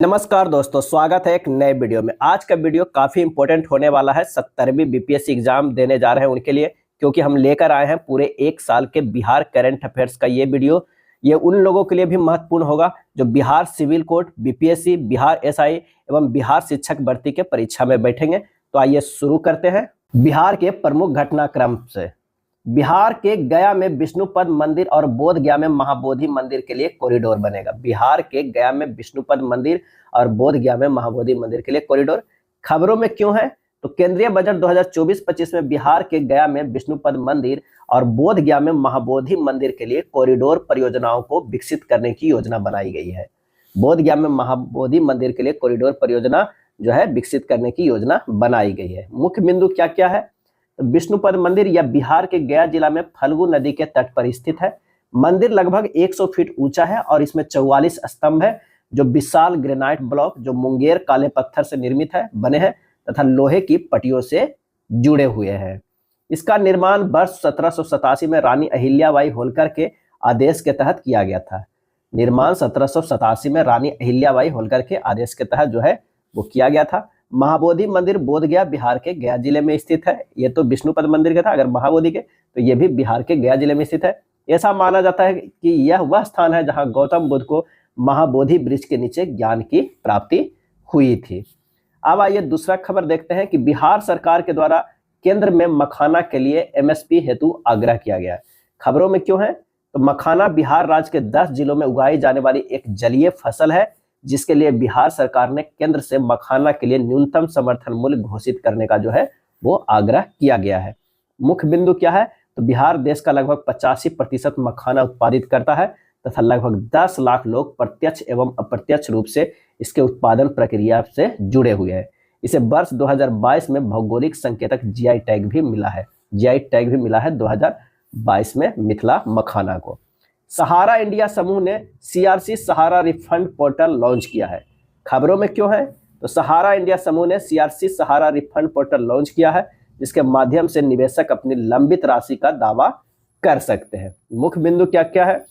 नमस्कार दोस्तों, स्वागत है एक नए वीडियो में। आज का वीडियो काफ़ी इंपॉर्टेंट होने वाला है। 70वीं बीपीएससी एग्जाम देने जा रहे हैं उनके लिए, क्योंकि हम लेकर आए हैं पूरे एक साल के बिहार करंट अफेयर्स का ये वीडियो। ये उन लोगों के लिए भी महत्वपूर्ण होगा जो Bihar civil court, BPSC, Bihar SI एवं बिहार शिक्षक भर्ती के परीक्षा में बैठेंगे। तो आइए शुरू करते हैं बिहार के प्रमुख घटनाक्रम से। बिहार के गया में विष्णुपद मंदिर और बोध गया में महाबोधि मंदिर के लिए कॉरिडोर बनेगा। बिहार के गया में विष्णुपद मंदिर और बोध गया में महाबोधि मंदिर के लिए कॉरिडोर खबरों में क्यों है? तो केंद्रीय बजट 2024-25 में बिहार के गया में विष्णुपद मंदिर और बोध गया में महाबोधि मंदिर के लिए कॉरिडोर परियोजनाओं को विकसित करने की योजना बनाई गई है। बोध गया में महाबोधि मंदिर के लिए कॉरिडोर परियोजना जो है विकसित करने की योजना बनाई गई है। मुख्य बिंदु क्या क्या है? तो विष्णुपद मंदिर यह बिहार के गया जिला में फल्गु नदी के तट पर स्थित है। मंदिर लगभग 100 फीट ऊंचा है और इसमें 44 स्तंभ है जो विशाल ग्रेनाइट ब्लॉक जो मुंगेर काले पत्थर से निर्मित है बने हैं तथा लोहे की पट्टियों से जुड़े हुए हैं। इसका निर्माण वर्ष 1787 में रानी अहिल्याबाई होलकर के आदेश के तहत किया गया था। निर्माण 1787 में रानी अहिल्याबाई होलकर के आदेश के तहत जो है वो किया गया था। महाबोधि मंदिर बोध गया बिहार के गया जिले में स्थित है। ये तो विष्णुपद मंदिर का था, अगर महाबोधि के तो ये भी बिहार के गया जिले में स्थित है। ऐसा माना जाता है कि यह वह स्थान है जहां गौतम बुद्ध को महाबोधि वृक्ष के नीचे ज्ञान की प्राप्ति हुई थी। अब आइए दूसरा खबर देखते हैं कि बिहार सरकार के द्वारा केंद्र में मखाना के लिए एमएसपी हेतु आग्रह किया गया है। खबरों में क्यों है? तो मखाना बिहार राज्य के 10 जिलों में उगाई जाने वाली एक जलीय फसल है जिसके लिए बिहार सरकार ने केंद्र से मखाना के लिए न्यूनतम समर्थन मूल्य घोषित करने का जो है वो आग्रह किया गया है। मुख्य बिंदु क्या है? तो बिहार देश का लगभग 85% मखाना उत्पादित करता है तथा लगभग 10 लाख लोग प्रत्यक्ष एवं अप्रत्यक्ष रूप से इसके उत्पादन प्रक्रिया से जुड़े हुए हैं। इसे वर्ष 2022 में भौगोलिक संकेतक जीआई टैग भी मिला है। जीआई टैग भी मिला है 2022 में मिथिला मखाना को। सहारा इंडिया समूह ने सीआरसी सहारा रिफंड पोर्टल लॉन्च किया है। खबरों में क्यों है? तो सहारा इंडिया समूह ने सीआरसी सहारा रिफंड पोर्टल लॉन्च किया है जिसके माध्यम से निवेशक अपनी लंबित राशि का दावा कर सकते हैं। मुख्य बिंदु क्या क्या है?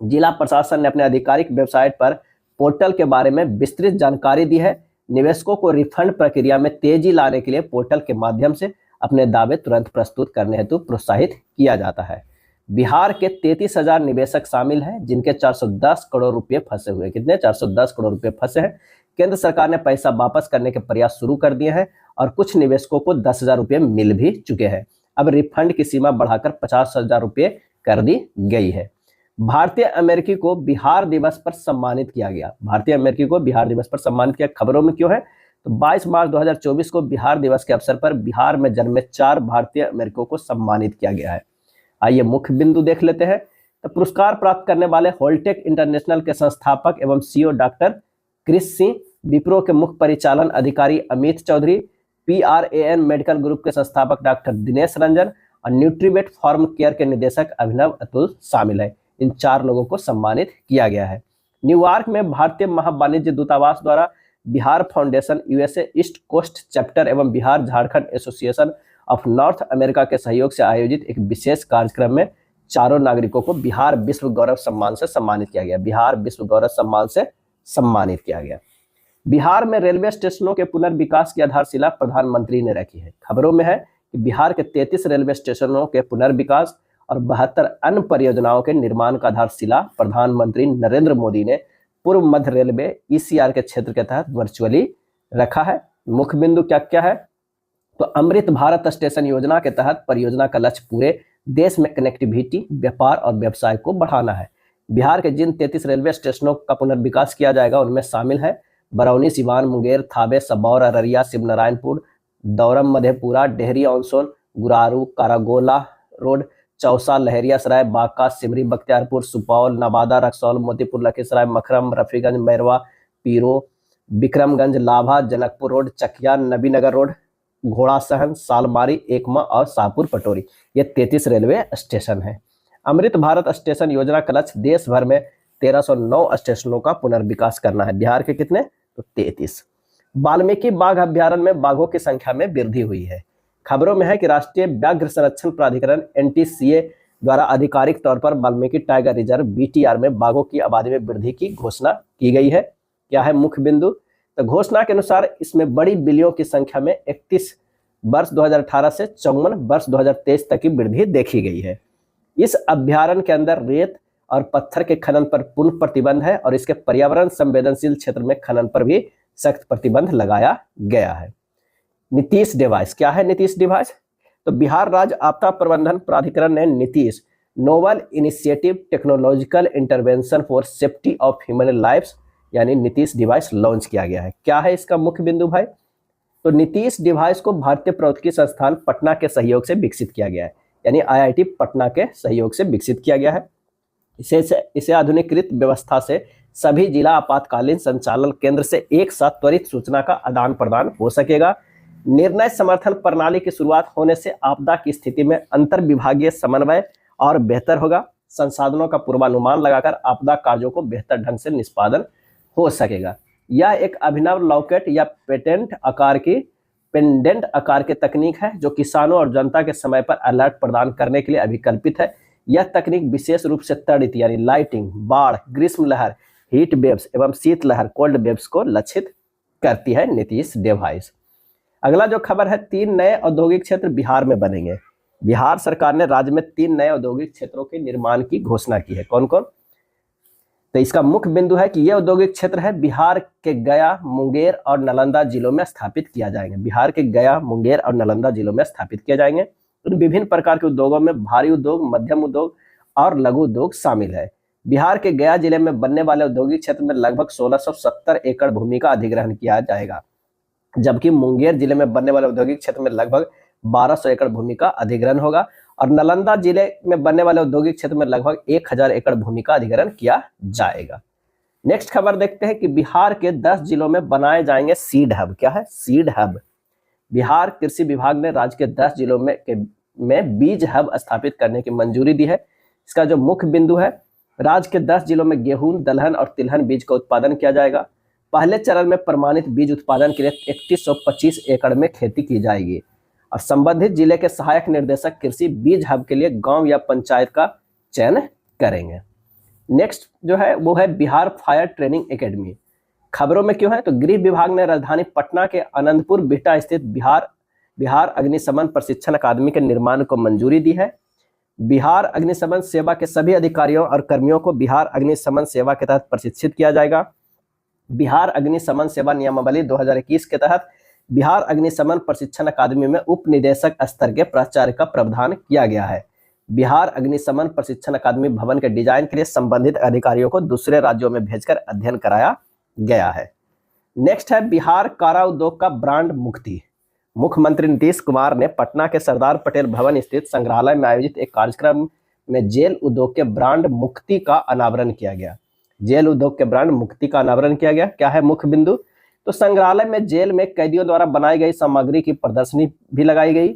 जिला प्रशासन ने अपने आधिकारिक वेबसाइट पर पोर्टल के बारे में विस्तृत जानकारी दी है। निवेशकों को रिफंड प्रक्रिया में तेजी लाने के लिए पोर्टल के माध्यम से अपने दावे तुरंत प्रस्तुत करने हेतु प्रोत्साहित किया जाता है। बिहार के 33,000 निवेशक शामिल हैं जिनके 410 करोड़ रुपए फंसे हुए। कितने? 410 करोड़ रुपए फंसे हैं। केंद्र सरकार ने पैसा वापस करने के प्रयास शुरू कर दिए हैं और कुछ निवेशकों को 10,000 रुपए मिल भी चुके हैं। अब रिफंड की सीमा बढ़ाकर 50,000 रुपए कर दी गई है। भारतीय अमेरिकी को बिहार दिवस पर सम्मानित किया गया। भारतीय अमेरिकी को बिहार दिवस पर सम्मानित किया। खबरों में क्यों है? तो 22 मार्च 2024 को बिहार दिवस के अवसर पर बिहार में जन्मे 4 भारतीय अमेरिकियों को सम्मानित किया गया है। आइए मुख्य बिंदु देख लेते हैं। तो पुरस्कार प्राप्त करने वाले होल्टेक इंटरनेशनल के संस्थापक एवं CEO doctor Chris Singh, Wipro के मुख्य परिचालन अधिकारी Amit Chaudhary, PRAN medical group के संस्थापक डॉक्टर दिनेश रंजन और न्यूट्रीवेट फार्म केयर के निदेशक अभिनव अतुल शामिल है। इन 4 लोगों को सम्मानित किया गया है। न्यूयॉर्क में भारतीय महावाणिज्य दूतावास द्वारा Bihar Foundation, USA East Coast Chapter एवं Bihar Jharkhand Association of North America के सहयोग से आयोजित एक विशेष कार्यक्रम में चारों नागरिकों को बिहार विश्व गौरव सम्मान से सम्मानित किया गया। बिहार विश्व गौरव सम्मान से सम्मानित किया गया। बिहार में रेलवे स्टेशनों के पुनर्विकास की आधारशिला प्रधानमंत्री ने रखी है। खबरों में है कि बिहार के 33 रेलवे स्टेशनों के पुनर्विकास और 72 अन्य परियोजनाओं के निर्माण का आधारशिला प्रधानमंत्री नरेंद्र मोदी ने पूर्व मध्य रेलवे ईसीआर के क्षेत्र के तहत वर्चुअली रखा है। मुख्य बिंदु क्या क्या है? तो अमृत भारत स्टेशन योजना के तहत परियोजना का लक्ष्य पूरे देश में कनेक्टिविटी, व्यापार और व्यवसाय को बढ़ाना है। बिहार के जिन 33 रेलवे स्टेशनों का पुनर्विकास किया जाएगा उनमें शामिल है Barauni, Siwan, Munger, Thawe, Sabour, Araria, Shivnarayanpur, Dauram, Madhepura, Dehri on Sone, Guraru, Karagola Road, Chausa, Laheriasarai, Banka, Simri, Bakhtiyarpur, Supaul, Nawada, Raxaul, Motipur, Lakhisarai, Makhram, Rafiganj, Mairwa, Piro, Bikramganj, Labha, Janakpur Road, Chakia, Nabinagar Road, Ghorasahan, Salmari, Ekma और शाहपुर पटोरी, ये 33 रेलवे स्टेशन हैं। अमृत भारत स्टेशन योजना का लक्ष्य देश भर में 1309 स्टेशनों का पुनर्विकास करना है। बिहार के कितने? तो 33। वाल्मीकि बाघ अभ्यारण्य में बाघों की संख्या में वृद्धि हुई है। खबरों में है कि राष्ट्रीय व्याघ्र संरक्षण प्राधिकरण एनटीसीए द्वारा आधिकारिक तौर पर वाल्मीकि टाइगर रिजर्व बीटीआर में बाघों की आबादी में वृद्धि की घोषणा की गई है। क्या है मुख्य बिंदु? तो घोषणा के अनुसार इसमें बड़ी बिल्लियों की संख्या में 31 वर्ष 2018 से 54 वर्ष 2023 तक की वृद्धि देखी गई है। इस अभ्यारण्य के अंदर रेत और पत्थर के खनन पर पूर्ण प्रतिबंध है और इसके पर्यावरण संवेदनशील क्षेत्र में खनन पर भी सख्त प्रतिबंध लगाया गया है। नीतीश डिवाइस, क्या है नीतीश डिवाइस? तो बिहार राज्य आपदा प्रबंधन प्राधिकरण ने Nitish novel initiative technological intervention for safety of human lifes यानी नीतीश डिवाइस लॉन्च किया गया है। क्या है इसका मुख्य बिंदु भाई? तो नीतीश डिवाइस को भारतीय प्रौद्योगिकी संस्थान पटना के सहयोग से विकसित किया गया है, यानी IIT पटना के सहयोग से विकसित किया गया है। इसे आधुनिकीकृत व्यवस्था से सभी जिला आपातकालीन संचालन केंद्र से एक साथ त्वरित सूचना का आदान प्रदान हो सकेगा। निर्णय समर्थन प्रणाली की शुरुआत होने से आपदा की स्थिति में अंतर विभागीय समन्वय और बेहतर होगा। संसाधनों का पूर्वानुमान लगाकर आपदा कार्यों को बेहतर ढंग से निष्पादन हो सकेगा। यह एक अभिनव लॉकेट या पेंडेंट आकार की तकनीक है जो किसानों और जनता के समय पर अलर्ट प्रदान करने के लिए अभिकल्पित है। यह तकनीक विशेष रूप से त्वरित यानी लाइटिंग, बाढ़, ग्रीष्म लहर, हीट वेव्स एवं शीत लहर, कोल्ड वेव्स को लक्षित करती है नीतीश डिवाइस। अगला जो खबर है, 3 नए औद्योगिक क्षेत्र बिहार में बनेंगे। बिहार सरकार ने राज्य में 3 नए औद्योगिक क्षेत्रों के निर्माण की घोषणा की है। कौन कौन? तो इसका मुख्य बिंदु है कि ये औद्योगिक क्षेत्र है बिहार के गया, मुंगेर और नालंदा जिलों में स्थापित किया जाएंगे। बिहार के गया, मुंगेर और नालंदा जिलों में स्थापित किए जाएंगे। उन विभिन्न प्रकार के उद्योगों में भारी उद्योग, मध्यम उद्योग और लघु उद्योग शामिल है। बिहार के गया जिले में बनने वाले औद्योगिक क्षेत्र में लगभग 1670 एकड़ भूमि का अधिग्रहण किया जाएगा, जबकि मुंगेर जिले में बनने वाले औद्योगिक क्षेत्र में लगभग 1200 एकड़ भूमि का अधिग्रहण होगा और नालंदा जिले में बनने वाले औद्योगिक क्षेत्र में लगभग 1000 एकड़ भूमि का अधिग्रहण किया जाएगा। नेक्स्ट खबर देखते हैं कि बिहार के 10 जिलों में बनाए जाएंगे सीड हब। क्या है? Seed hub. बिहार कृषि विभाग ने राज्य के 10 जिलों में बीज हब स्थापित करने की मंजूरी दी है। इसका जो मुख्य बिंदु है, राज्य के 10 जिलों में गेहूं, दलहन और तिलहन बीज का उत्पादन किया जाएगा। पहले चरण में प्रमाणित बीज उत्पादन के लिए 3125 एकड़ में खेती की जाएगी और संबंधित जिले के सहायक निर्देशक कृषि बीज हब के लिए गांव या पंचायत का चयन करेंगे। नेक्स्ट जो है वो है बिहार फायर ट्रेनिंग एकेडमी। खबरों में क्यों है? तो गृह विभाग ने राजधानी पटना के आनंदपुर बिहटा स्थित बिहार अग्निशमन प्रशिक्षण अकादमी के निर्माण को मंजूरी दी है। बिहार अग्निशमन सेवा के सभी अधिकारियों और कर्मियों को बिहार अग्निशमन सेवा के तहत प्रशिक्षित किया जाएगा। बिहार अग्निशमन सेवा नियमावली 2021 के तहत बिहार अग्निशमन प्रशिक्षण अकादमी में उप निदेशक स्तर के प्राचार्य का प्रावधान किया गया है। बिहार अग्निशमन प्रशिक्षण अकादमी भवन के डिजाइन के लिए संबंधित अधिकारियों को दूसरे राज्यों में भेजकर अध्ययन कराया गया है। नेक्स्ट है बिहार कारा उद्योग का ब्रांड मुक्ति। मुख्यमंत्री नीतीश कुमार ने पटना के सरदार पटेल भवन स्थित संग्रहालय में आयोजित एक कार्यक्रम में जेल उद्योग के ब्रांड मुक्ति का अनावरण किया गया। जेल उद्योग के ब्रांड मुक्ति का अनावरण किया गया। क्या है मुख्य बिंदु? तो संग्रहालय में जेल में कैदियों द्वारा बनाई गई सामग्री की प्रदर्शनी भी लगाई गई।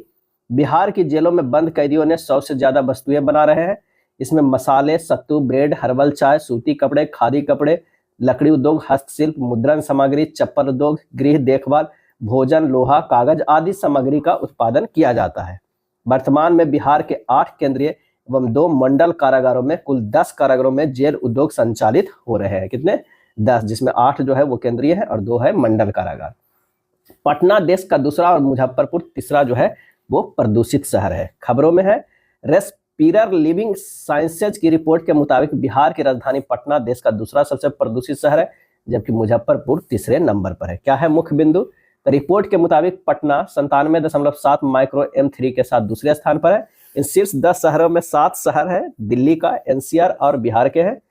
बिहार की जेलों में बंद कैदियों ने 100 से ज्यादा वस्तुएं बना रहे हैं। इसमें मसाले, सत्तू, ब्रेड, हर्बल चाय, सूती कपड़े, खादी कपड़े, लकड़ी उद्योग, हस्तशिल्प, मुद्रण सामग्री, चप्पल उद्योग, गृह देखभाल, भोजन, लोहा, कागज आदि सामग्री का उत्पादन किया जाता है। वर्तमान में बिहार के 8 केंद्रीय एवं 2 मंडल कारागारों में कुल 10 कारागारों में जेल उद्योग संचालित हो रहे हैं। कितने? 10, जिसमें 8 जो है वो केंद्रीय है और 2 है मंडल कारागार। पटना देश का दूसरा और मुजफ्फरपुर तीसरा जो है वो प्रदूषित शहर है। खबरों में है रेस्पिरर लिविंग साइंसेज की रिपोर्ट के मुताबिक बिहार की राजधानी पटना देश का दूसरा सबसे प्रदूषित शहर है, जबकि मुजफ्फरपुर तीसरे नंबर पर है। क्या है मुख्य बिंदु? तो रिपोर्ट के मुताबिक पटना 97.7 माइक्रो M3 के साथ दूसरे स्थान पर है। इन शीर्ष 10 शहरों में 7 शहर है दिल्ली का, NCR और बिहार के हैं।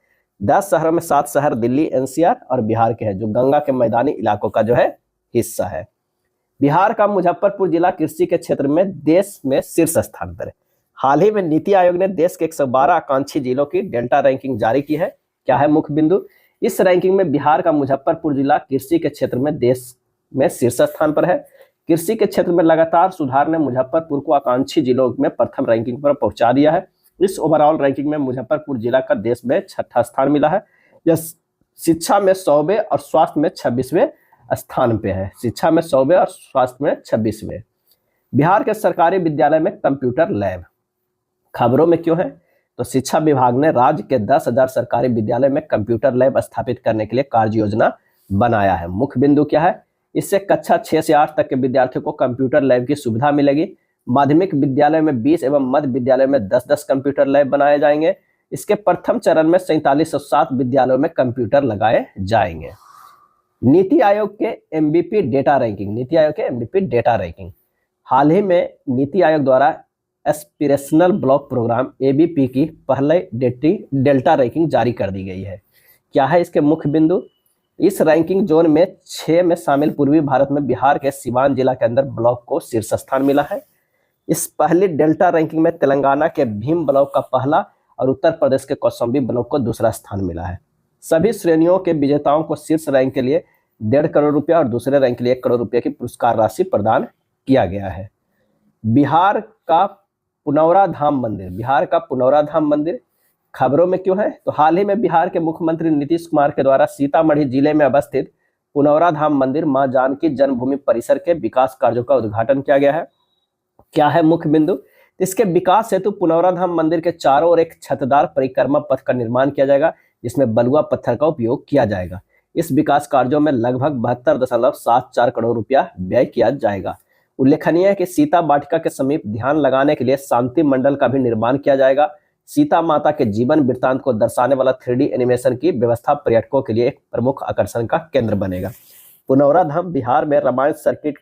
10 शहरों में 7 शहर दिल्ली, NCR और बिहार के हैं, जो गंगा के मैदानी इलाकों का जो है हिस्सा है। बिहार का मुजफ्फरपुर जिला कृषि के क्षेत्र में देश में शीर्ष स्थान पर है। हाल ही में नीति आयोग ने देश के 112 आकांक्षी जिलों की डेल्टा रैंकिंग जारी की है। क्या है मुख्य बिंदु? इस रैंकिंग में बिहार का मुजफ्फरपुर जिला कृषि के क्षेत्र में देश में शीर्ष स्थान पर है। कृषि के क्षेत्र में लगातार सुधार ने मुजफ्फरपुर को आकांक्षी जिलों में प्रथम रैंकिंग पर पहुंचा दिया है। इस ओवरऑल रैंकिंग में मुजफ्फरपुर जिला का देश में 6ठा स्थान मिला है। यह शिक्षा में 100वें और स्वास्थ्य में 26वें स्थान पे है। शिक्षा में 100वें और स्वास्थ्य में 26वें। बिहार के सरकारी विद्यालय में कंप्यूटर लैब। खबरों में क्यों है? तो शिक्षा विभाग ने राज्य के 10,000 सरकारी विद्यालय में कंप्यूटर लैब स्थापित करने के लिए कार्य योजना बनाया है। मुख्य बिंदु क्या है? इससे कक्षा 6 से 8 तक के विद्यार्थियों को कंप्यूटर लैब की सुविधा मिलेगी। माध्यमिक विद्यालय में 20 एवं मध्य विद्यालय में 10-10 कंप्यूटर लैब बनाए जाएंगे। इसके प्रथम चरण में 4707 विद्यालयों में कंप्यूटर लगाए जाएंगे। नीति आयोग के एमबीपी डेटा रैंकिंग। हाल ही में नीति आयोग द्वारा एस्पिरेशनल ब्लॉक प्रोग्राम एबीपी की पहले डेल्टा रैंकिंग जारी कर दी गई है। क्या है इसके मुख्य बिंदु? इस रैंकिंग जोन में 6 में शामिल पूर्वी भारत में बिहार के सिवान जिला के अंदर ब्लॉक को शीर्ष स्थान मिला है। इस पहली डेल्टा रैंकिंग में तेलंगाना के भीम ब्लॉक का पहला और उत्तर प्रदेश के कौशाम्बी ब्लॉक को दूसरा स्थान मिला है। सभी श्रेणियों के विजेताओं को शीर्ष रैंक के लिए 1.5 करोड़ रुपया और दूसरे रैंक के लिए 1 करोड़ रुपये की पुरस्कार राशि प्रदान किया गया है। बिहार का पुनौरा धाम मंदिर खबरों में क्यों है? तो हाल ही में बिहार के मुख्यमंत्री नीतीश कुमार के द्वारा सीतामढ़ी जिले में अवस्थित पुनौरा धाम मंदिर मां जानकी जन्मभूमि परिसर के विकास कार्यों का उद्घाटन किया गया है। क्या है मुख्य बिंदु? इसके विकास हेतु पुनौरा धाम मंदिर के चारों ओर एक छतदार परिक्रमा पथ का निर्माण किया जाएगा, जिसमें बलुआ पत्थर का उपयोग किया जाएगा। इस विकास कार्यों में लगभग 72.74 करोड़ रुपया व्यय किया जाएगा। उल्लेखनीय है कि सीता वाटिका के समीप ध्यान लगाने के लिए शांति मंडल का भी निर्माण किया जाएगा। सीता माता के जीवन वृत्तांत को दर्शाने वाला 3D एनिमेशन की व्यवस्था पर्यटकों के लिए एक प्रमुख आकर्षण का केंद्र बनेगा। पुनौरा धाम बिहार में रामायण सर्किट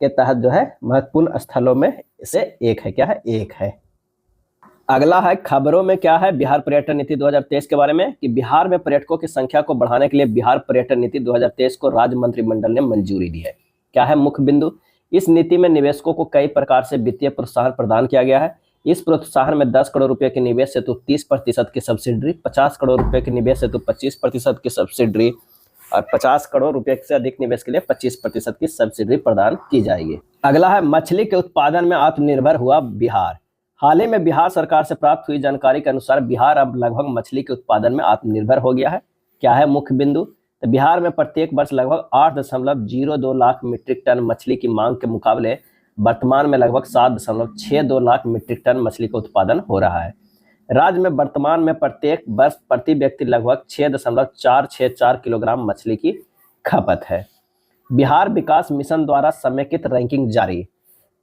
के तहत जो है महत्वपूर्ण स्थलों में से एक है। क्या है? एक है। अगला है खबरों में क्या है? बिहार पर्यटन नीति 2023 के बारे में कि बिहार में पर्यटकों की संख्या को बढ़ाने के लिए बिहार पर्यटन नीति 2023 को राज्य मंत्रिमंडल ने मंजूरी दी है। क्या है मुख्य बिंदु? इस नीति में निवेशकों को कई प्रकार से वित्तीय प्रोत्साहन प्रदान किया गया है। इस प्रोत्साहन में 10 करोड़ रुपए के निवेश हेतु 30% की सब्सिडी, 50 करोड़ रुपए के निवेश हेतु 25% की सब्सिडी और 50 करोड़ रुपए से अधिक निवेश के लिए 25% की सब्सिडी प्रदान की जाएगी। अगला है मछली के उत्पादन में आत्मनिर्भर हुआ बिहार। हाल ही में बिहार सरकार से प्राप्त हुई जानकारी के अनुसार बिहार अब लगभग मछली के उत्पादन में आत्मनिर्भर हो गया है। क्या है मुख्य बिंदु? तो बिहार में प्रत्येक वर्ष लगभग 8.02 लाख मीट्रिक टन मछली की मांग के मुकाबले वर्तमान में लगभग 7.62 लाख मीट्रिक टन मछली का उत्पादन हो रहा है। राज्य में वर्तमान में प्रत्येक वर्ष प्रति व्यक्ति लगभग 6.464 किलोग्राम मछली की खपत है। बिहार विकास मिशन द्वारा समेकित रैंकिंग जारी।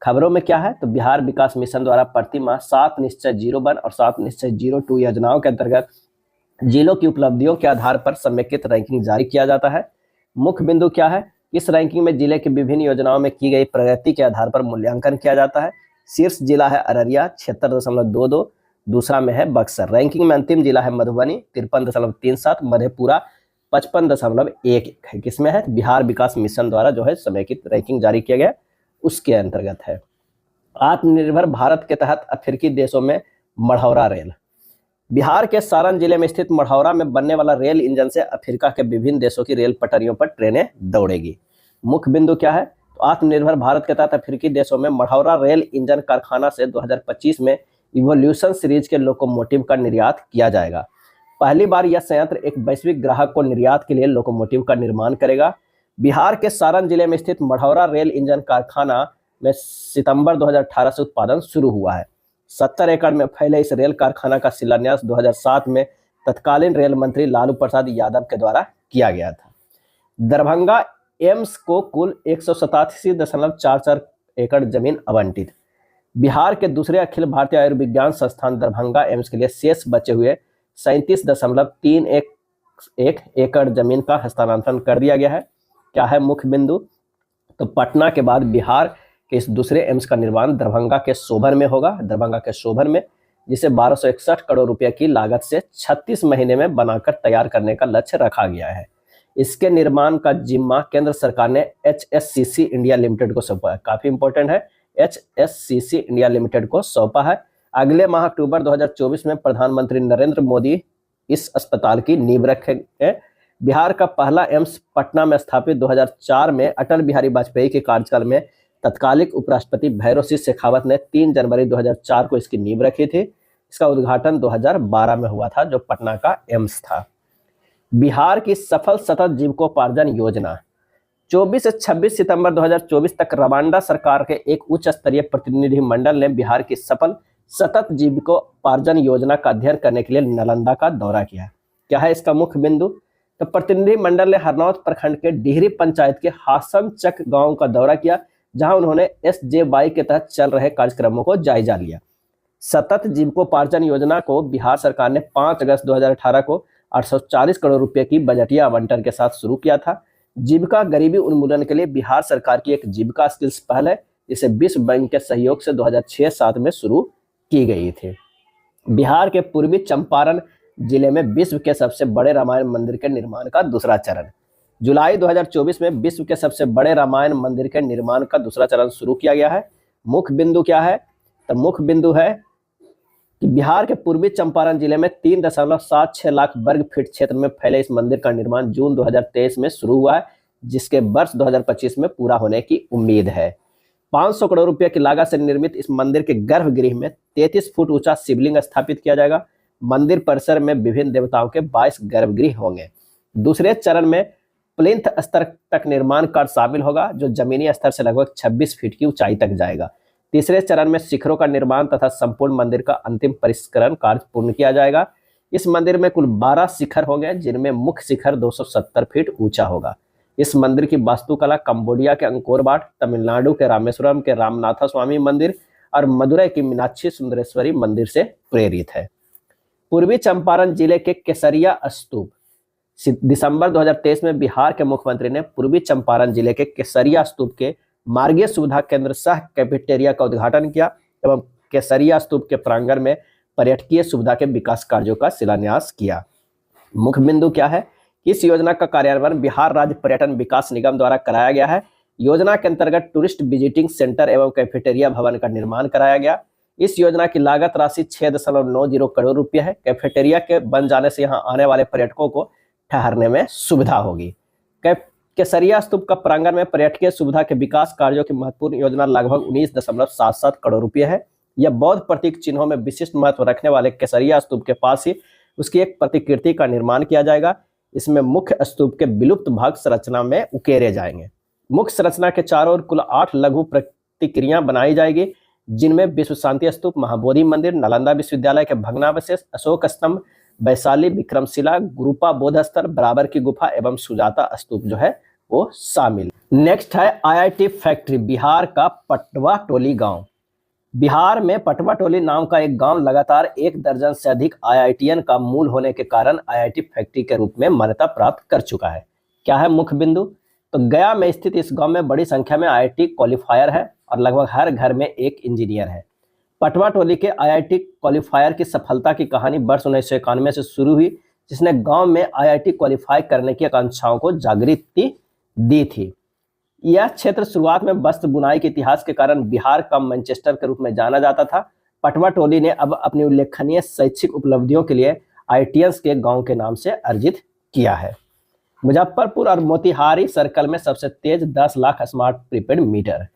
खबरों में क्या है? तो बिहार विकास मिशन द्वारा प्रति माह 7 निश्चय 01 और 7 निश्चय 02 योजनाओं के अंतर्गत जिलों की उपलब्धियों के आधार पर समेकित रैंकिंग जारी किया जाता है। मुख्य बिंदु क्या है? इस रैंकिंग में जिले की विभिन्न योजनाओं में की गई प्रगति के आधार पर मूल्यांकन किया जाता है। शीर्ष जिला है अररिया 76.22, दूसरा में है बक्सर। रैंकिंग में अंतिम जिला है मधुबनी 53.37, मधेपुरा 55.11 है। किसमें है? बिहार विकास मिशन द्वारा जो है समेकित रैंकिंग जारी किया गया उसके अंतर्गत है। आत्मनिर्भर भारत के तहत अफ्रीकी देशों में मढ़ौरा रेल। बिहार के सारण जिले में स्थित मढ़ौरा में बनने वाला रेल इंजन से अफ्रीका के विभिन्न देशों की रेल पटरियों पर ट्रेनें दौड़ेगी। मुख्य बिंदु क्या है? तो आत्मनिर्भर भारत के तहत अफ्रीकी देशों में मढ़ौरा रेल इंजन कारखाना से 2025 में इवोल्यूशन सीरीज के लोकोमोटिव का निर्यात किया जाएगा। पहली बार यह संयंत्र एक वैश्विक ग्राहक को निर्यात के लिए लोकोमोटिव का निर्माण करेगा। बिहार के सारण जिले में स्थित मढ़ौरा रेल इंजन कारखाना में सितंबर 2018 से उत्पादन शुरू हुआ है। 70 एकड़ में फैले इस रेल कारखाना का शिलान्यास 2007 में तत्कालीन रेल मंत्री लालू प्रसाद यादव के द्वारा किया गया था। दरभंगा एम्स को कुल 187.44 एकड़ जमीन आवंटित। बिहार के दूसरे अखिल भारतीय आयुर्विज्ञान संस्थान दरभंगा एम्स के लिए शेष बचे हुए 37.31 एकड़ जमीन का हस्तांतरण कर दिया गया है। क्या है मुख्य बिंदु? तो पटना के बाद बिहार के इस दूसरे एम्स का निर्माण दरभंगा के शोभन में होगा। दरभंगा के शोभन में, जिसे 1261 करोड़ रुपए की लागत से 36 महीने में बनाकर तैयार करने का लक्ष्य रखा गया है। इसके निर्माण का जिम्मा केंद्र सरकार ने HSCC इंडिया लिमिटेड को सौंपा है। काफी इंपॉर्टेंट है, HSCC इंडिया लिमिटेड को सौंपा है। अगले माह अक्टूबर 2024 में प्रधानमंत्री नरेंद्र मोदी इस अस्पताल की नींव रखेंगे। बिहार का पहला एम्स पटना में स्थापित 2004 में अटल बिहारी वाजपेयी के कार्यकाल में तत्कालिक उपराष्ट्रपति भैरों सिंह शेखावत ने 3 जनवरी 2004 को इसकी नींव रखी थी। इसका उद्घाटन 2012 में हुआ था, जो पटना का एम्स था। बिहार की सफल सतत जीविकोपार्जन योजना। 24 से 26 सितंबर 2024 तक रवांडा सरकार के एक उच्च स्तरीय प्रतिनिधि मंडल ने बिहार की सफल सतत जीविकोपार्जन योजना का अध्ययन करने के लिए नालंदा का दौरा किया। क्या है इसका मुख्य बिंदु? तो प्रतिनिधि मंडल ने हरनौत प्रखंड के डिहरी पंचायत के हासनचक गांव का दौरा किया, जहां उन्होंने SJY के तहत चल रहे कार्यक्रमों को जायजा लिया। सतत जीविकोपार्जन योजना को बिहार सरकार ने 5 अगस्त 2018 को 840 करोड़ रुपए की बजटीय आवंटन के साथ शुरू किया था। जीविका गरीबी उन्मूलन के लिए बिहार सरकार की एक जीविका स्किल्स पहल है, जिसे विश्व बैंक के सहयोग से 2006-07 में शुरू की गई थी। बिहार के पूर्वी चंपारण जिले में विश्व के सबसे बड़े रामायण मंदिर के निर्माण का दूसरा चरण जुलाई 2024 में विश्व के सबसे बड़े रामायण मंदिर के निर्माण का दूसरा चरण शुरू किया गया है। मुख्य बिंदु क्या है? तो मुख्य बिंदु है कि बिहार के पूर्वी चंपारण जिले में 3.76 लाख वर्ग फीट क्षेत्र में फैले इस मंदिर का निर्माण जून 2023 में शुरू हुआ है, जिसके वर्ष 2025 में पूरा होने की उम्मीद है। 500 करोड़ रुपए की लागत से निर्मित इस मंदिर के गर्भगृह में 33 फुट ऊंचा शिवलिंग स्थापित किया जाएगा। मंदिर परिसर में विभिन्न देवताओं के 22 गर्भगृह होंगे। दूसरे चरण में प्लिंथ स्तर तक निर्माण कार्य शामिल होगा, जो जमीनी स्तर से लगभग 26 फीट की ऊंचाई तक जाएगा। तीसरे चरण में शिखरों का निर्माण तथा संपूर्ण मंदिर का अंतिम परिष्करण कार्य पूर्ण किया जाएगा। इस मंदिर में कुल 12 शिखर होंगे, जिनमें मुख्य शिखर 270 फीट ऊंचा होगा। इस मंदिर की वास्तुकला कंबोडिया के अंकोर वाट, तमिलनाडु के रामेश्वरम के रामनाथ स्वामी मंदिर और मदुरई की मीनाक्षी सुंदरेश्वरी मंदिर से प्रेरित है। पूर्वी चंपारण जिले के केसरिया स्तूप। दिसंबर 2023 में बिहार के मुख्यमंत्री ने पूर्वी चंपारण जिले के केसरिया स्तूप के मार्गीय सुविधा केंद्र सह कैफेटेरिया का उद्घाटन किया एवं केसरिया स्तूप के प्रांगण में पर्यटकीय सुविधा के विकास कार्यों का शिलान्यास किया। मुख्य बिंदु क्या है? इस योजना का कार्यान्वयन बिहार राज्य पर्यटन विकास निगम द्वारा कराया गया है। योजना के अंतर्गत टूरिस्ट विजिटिंग सेंटर एवं कैफेटेरिया भवन का निर्माण कराया गया। इस योजना की लागत राशि 6.90 करोड़ रुपए है। कैफेटेरिया के बन जाने से यहाँ आने वाले पर्यटकों को ठहरने में सुविधा होगी। केसरिया स्तूप का प्रांगण में पर्यटकीय सुविधा के विकास कार्यों की महत्वपूर्ण योजना लगभग 19.77 करोड़ रुपए है। यह बौद्ध प्रतीक चिन्हों में विशिष्ट महत्व रखने वाले केसरिया स्तूप के पास ही उसकी एक प्रतिकृति का निर्माण किया जाएगा। इसमें मुख्य स्तूप के विलुप्त भाग संरचना में उकेरे जाएंगे। मुख्य संरचना के चारों ओर कुल 8 लघु प्रतिकृतियां बनाई जाएगी, जिनमें विश्व शांति स्तूप, महाबोधि मंदिर, नालंदा विश्वविद्यालय के भग्नावशेष, अशोक स्तंभ, वैशाली विक्रमशिला, गुरुपा बोध स्थल, बराबर की गुफा एवं सुजाता स्तूप जो है वो शामिल। नेक्स्ट है IIT फैक्ट्री। बिहार का पटवा टोली गांव। बिहार में पटवा टोली नाम का एक गांव लगातार 1 दर्जन से अधिक IITian का मूल होने के कारण IIT फैक्ट्री के रूप में मान्यता प्राप्त कर चुका है। क्या है मुख्य बिंदु? तो गया में स्थित इस गांव में बड़ी संख्या में IIT क्वालिफायर है और लगभग हर घर में एक इंजीनियर है। पटवा टोली के IIT क्वालिफायर की सफलता की कहानी वर्ष 1991 से शुरू हुई, जिसने गांव में IIT क्वालिफाई करने की आकांक्षाओं को जागृति दी थी। यह क्षेत्र शुरुआत में वस्त्र बुनाई के इतिहास के कारण बिहार का मैनचेस्टर के रूप में जाना जाता था। पटवा टोली ने अब अपनी उल्लेखनीय शैक्षिक उपलब्धियों के लिए IITians के गांव के नाम से अर्जित किया है। मुजफ्फरपुर और मोतिहारी सर्कल में सबसे तेज 10 लाख स्मार्ट प्रीपेड मीटर।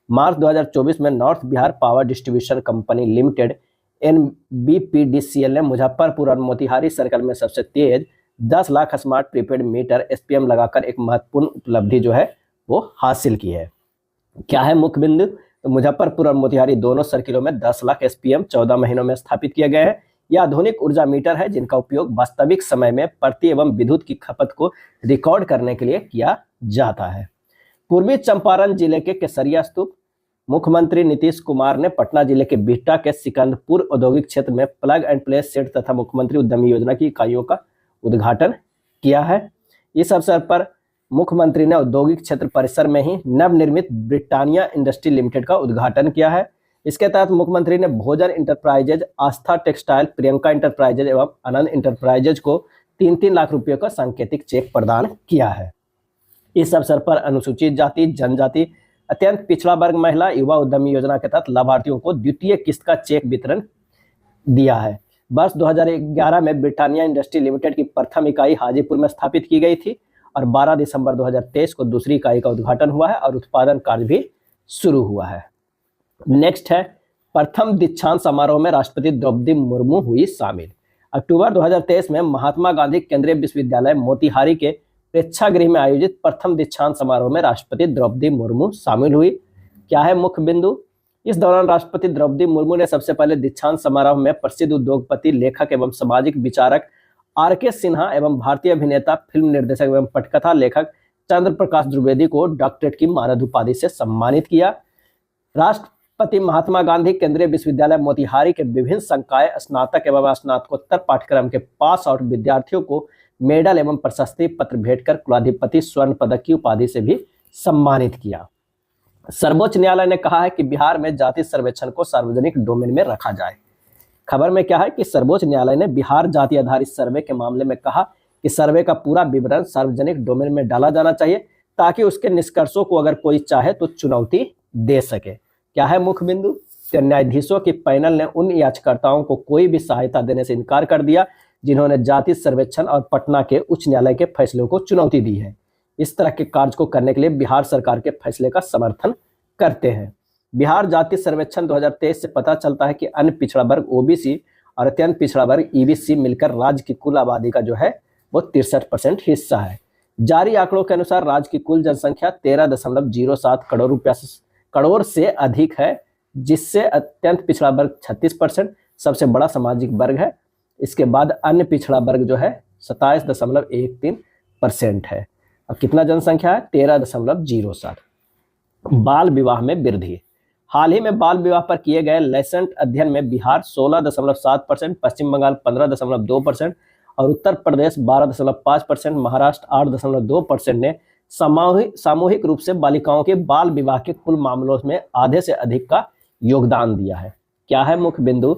मार्च 2024 में north Bihar power distribution company limited NBPDCL ने मुजफ्फरपुर और मोतिहारी सर्कल में सबसे तेज 10 lakh smart prepaid meter SPM लगाकर एक महत्वपूर्ण उपलब्धि जो है वो हासिल की है। क्या है मुख्य बिंदु? तो मुजफ्फरपुर और मोतिहारी दोनों सर्किलों में 10 लाख SPM 14 महीनों में स्थापित किए गए हैं। यह आधुनिक ऊर्जा मीटर है, जिनका उपयोग वास्तविक समय में प्रति एवं विद्युत की खपत को रिकॉर्ड करने के लिए किया जाता है। पूर्वी चंपारण जिले के केसरिया स्तूप। मुख्यमंत्री नीतीश कुमार ने पटना जिले के बिहटा के सिकंदपुर औद्योगिक क्षेत्र में प्लग एंड प्ले सेट तथा मुख्यमंत्री उद्यमी योजना की इकाइयों का उद्घाटन किया है। इस अवसर पर मुख्यमंत्री ने औद्योगिक क्षेत्र परिसर में ही नवनिर्मित ब्रिटानिया इंडस्ट्री लिमिटेड का उद्घाटन किया है। इसके तहत मुख्यमंत्री ने भोजन इंटरप्राइजेज, आस्था टेक्सटाइल, प्रियंका इंटरप्राइजेज एवं आनंद इंटरप्राइजेज को 3-3 लाख रुपये का सांकेतिक चेक प्रदान किया है। इस अवसर पर अनुसूचित जाति, जनजाति, अत्यंत पिछड़ा वर्ग, महिला, युवा उद्यमी योजना के तहत लाभार्थियों को द्वितीय किस्त का चेक वितरण दिया है। वर्ष 2011 में ब्रिटानिया इंडस्ट्री लिमिटेड की प्रथम इकाई हाजीपुर में स्थापित की गई थी और 12 दिसंबर 2023 को दूसरी इकाई का उद्घाटन हुआ है और उत्पादन कार्य भी शुरू हुआ है। नेक्स्ट है प्रथम दीक्षांत समारोह में राष्ट्रपति द्रौपदी मुर्मू हुई शामिल। अक्टूबर 2023 में महात्मा गांधी केंद्रीय विश्वविद्यालय मोतिहारी के प्रेक्षागृह में आयोजित प्रथम दीक्षांत समारोह में राष्ट्रपति द्रौपदी मुर्मू शामिल हुई। क्या है मुख्य बिंदु? इस दौरान राष्ट्रपति द्रौपदी मुर्मू ने सबसे पहले दीक्षांत समारोह में प्रसिद्ध उद्योगपति, लेखक एवं सामाजिक विचारक RK सिन्हा एवं भारतीय अभिनेता, फिल्म निर्देशक एवं पटकथा लेखक चंद्र प्रकाश द्विवेदी को डॉक्टरेट की मानद उपाधि से सम्मानित किया। राष्ट्रपति महात्मा गांधी केंद्रीय विश्वविद्यालय मोतिहारी के विभिन्न संकाय स्नातक एवं स्नातकोत्तर पाठ्यक्रम के पास आउट विद्यार्थियों को मेडल एवं प्रशस्ति पत्र भेंट कर कुलाधिपति स्वर्ण पदक की उपाधि से भी सम्मानित किया। सर्वोच्च न्यायालय ने कहा है कि बिहार में जाति सर्वेक्षण को सार्वजनिक डोमेन में रखा जाए। खबर में क्या है कि सर्वोच्च न्यायालय ने बिहार जाति आधारित सर्वे के मामले में कहा कि सर्वे का पूरा विवरण सार्वजनिक डोमेन में डाला जाना चाहिए ताकि उसके निष्कर्षों को अगर कोई चाहे तो चुनौती दे सके। क्या है मुख्य बिंदु? तो न्यायाधीशों के पैनल ने उन याचिकाकर्ताओं को कोई भी सहायता देने से इनकार कर दिया जिन्होंने जाति सर्वेक्षण और पटना के उच्च न्यायालय के फैसलों को चुनौती दी है। इस तरह के कार्य को करने के लिए बिहार सरकार के फैसले का समर्थन करते हैं। बिहार जाति सर्वेक्षण 2023 से पता चलता है कि अन्य पिछड़ा वर्ग OBC और अत्यंत पिछड़ा वर्ग EBC मिलकर राज्य की कुल आबादी का जो है वो 63% हिस्सा है। जारी आंकड़ों के अनुसार राज्य की कुल जनसंख्या 13.07 करोड़ से अधिक है, जिससे अत्यंत पिछड़ा वर्ग 36% सबसे बड़ा सामाजिक वर्ग है। इसके बाद अन्य पिछड़ा वर्ग जो है 27.13% है। अब कितना जनसंख्या है? 13.07। बाल विवाह में वृद्धि। हाल ही में बाल विवाह पर किए गए लेसेंट अध्ययन में बिहार 16.7%, पश्चिम बंगाल 15.2% और उत्तर प्रदेश 12.5%, महाराष्ट्र 8.2% ने सामूहिक रूप से बालिकाओं के बाल विवाह के कुल मामलों में आधे से अधिक का योगदान दिया है। क्या है मुख्य बिंदु?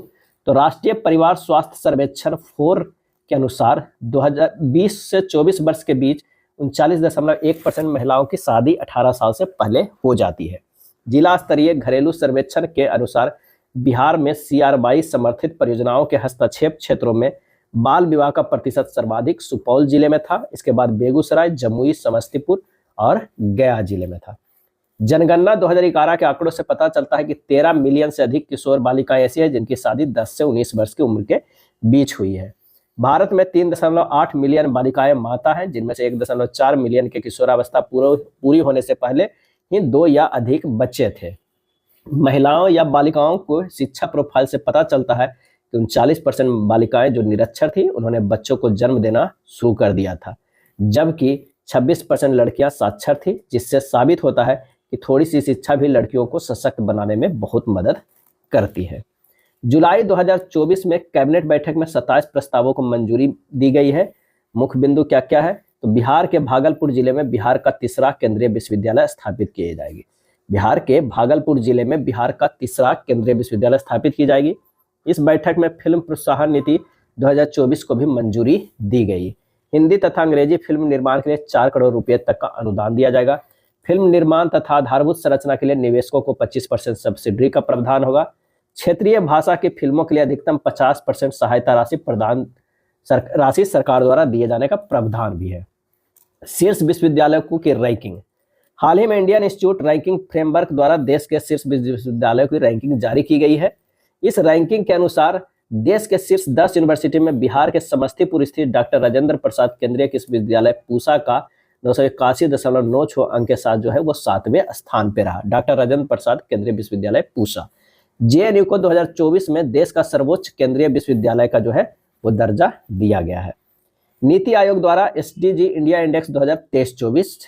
तो राष्ट्रीय परिवार स्वास्थ्य सर्वेक्षण 4 के अनुसार 2020 से 24 वर्ष के बीच 39.1% महिलाओं की शादी 18 साल से पहले हो जाती है। जिला स्तरीय घरेलू सर्वेक्षण के अनुसार बिहार में CRY समर्थित परियोजनाओं के हस्तक्षेप क्षेत्रों में बाल विवाह का प्रतिशत सर्वाधिक सुपौल जिले में था। इसके बाद बेगूसराय, जमुई, समस्तीपुर और गया जिले में था। जनगणना 2011 के आंकड़ों से पता चलता है कि 13 मिलियन से अधिक किशोर बालिकाएं ऐसी है जिनकी शादी 10 से 19 वर्ष की उम्र के बीच हुई है। भारत में 3.8 मिलियन बालिकाएं माता हैं, जिनमें से 1.4 मिलियन के किशोरावस्था पूरी होने से पहले ही 2 या अधिक बच्चे थे। महिलाओं या बालिकाओं को शिक्षा प्रोफाइल से पता चलता है कि 39% बालिकाएं जो निरक्षर थी उन्होंने बच्चों को जन्म देना शुरू कर दिया था, जबकि 26% लड़कियां साक्षर थी, जिससे साबित होता है कि थोड़ी सी शिक्षा भी लड़कियों को सशक्त बनाने में बहुत मदद करती है। जुलाई 2024 में कैबिनेट बैठक में 27 प्रस्तावों को मंजूरी दी गई है। मुख्य बिंदु क्या क्या है? तो बिहार के भागलपुर जिले में बिहार का तीसरा केंद्रीय विश्वविद्यालय स्थापित किए जाएगी। बिहार के भागलपुर जिले में बिहार का तीसरा केंद्रीय विश्वविद्यालय स्थापित की जाएगी। इस बैठक में फिल्म प्रोत्साहन नीति 2024 को भी मंजूरी दी गई। हिंदी तथा अंग्रेजी फिल्म निर्माण के लिए 4 करोड़ रुपए तक का अनुदान दिया जाएगा। फिल्म निर्माण तथा आधारभूत संरचना के लिए निवेशकों को 25% सब्सिडी का प्रावधान होगा। क्षेत्रीय भाषा की फिल्मों के लिए अधिकतम 50% सहायता राशि सरकार द्वारा दिए जाने का प्रावधान भी है। शीर्ष विश्वविद्यालयों की रैंकिंग। हाल ही में इंडियन इंस्टीट्यूट रैंकिंग फ्रेमवर्क द्वारा देश के शीर्ष विश्वविद्यालयों की रैंकिंग जारी की गई है। इस रैंकिंग के अनुसार देश के शीर्ष 10 यूनिवर्सिटी में बिहार के समस्तीपुर स्थित डॉक्टर राजेंद्र प्रसाद केंद्रीय विश्वविद्यालय पूसा का 981.96 अंक के साथ जो है वो 7वें स्थान पे रहा। डॉक्टर राजेंद्र प्रसाद केंद्रीय विश्वविद्यालय पूसा। JNU को 2024 में देश का सर्वोच्च केंद्रीय विश्वविद्यालय का जो है वो दर्जा दिया गया है। नीति आयोग द्वारा SDG इंडिया इंडेक्स 2023-24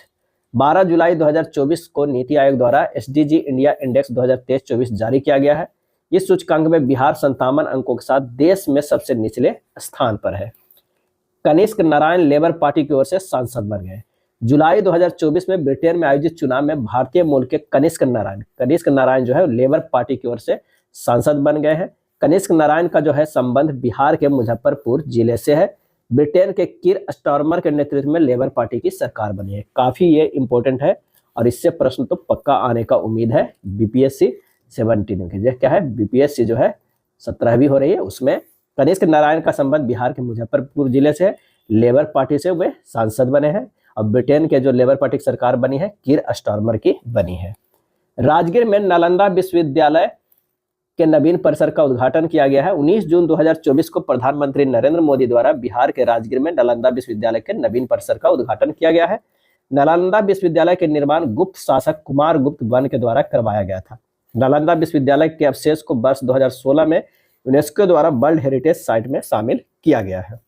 12 जुलाई 2024 को नीति आयोग द्वारा SDG इंडिया इंडेक्स 2023-24 जारी किया गया है। इस सूचकांक में बिहार 57 अंकों के साथ देश में सबसे निचले स्थान पर है। कनिष्क नारायण लेबर पार्टी की ओर से सांसद बन गए। जुलाई 2024 में ब्रिटेन में आयोजित चुनाव में भारतीय मूल के कनिष्क नारायण जो है लेबर पार्टी की ओर से सांसद बन गए हैं। कनिष्क नारायण का जो है संबंध बिहार के मुजफ्फरपुर जिले से है। ब्रिटेन के कीर स्टारमर के नेतृत्व में लेबर पार्टी की सरकार बनी है। काफी ये इंपॉर्टेंट है और इससे प्रश्न तो पक्का आने का उम्मीद है। BPSC 17 के क्या है BPSC जो है 17वीं हो रही है, उसमें कनिष्क नारायण का संबंध बिहार के मुजफ्फरपुर जिले से है। लेबर पार्टी से वे सांसद बने हैं और ब्रिटेन के जो लेबर पार्टी की सरकार बनी है कीर स्टारमर की बनी है। राजगीर में नालंदा विश्वविद्यालय के नवीन परिसर का उद्घाटन किया गया है। 19 जून 2024 को प्रधानमंत्री नरेंद्र मोदी द्वारा बिहार के राजगीर में नालंदा विश्वविद्यालय के नवीन परिसर का उद्घाटन किया गया है। नालंदा विश्वविद्यालय के निर्माण गुप्त शासक कुमार गुप्त वन के द्वारा करवाया गया था। नालंदा विश्वविद्यालय के अवशेष को वर्ष 2016 में यूनेस्को द्वारा वर्ल्ड हेरिटेज साइट में शामिल किया गया है।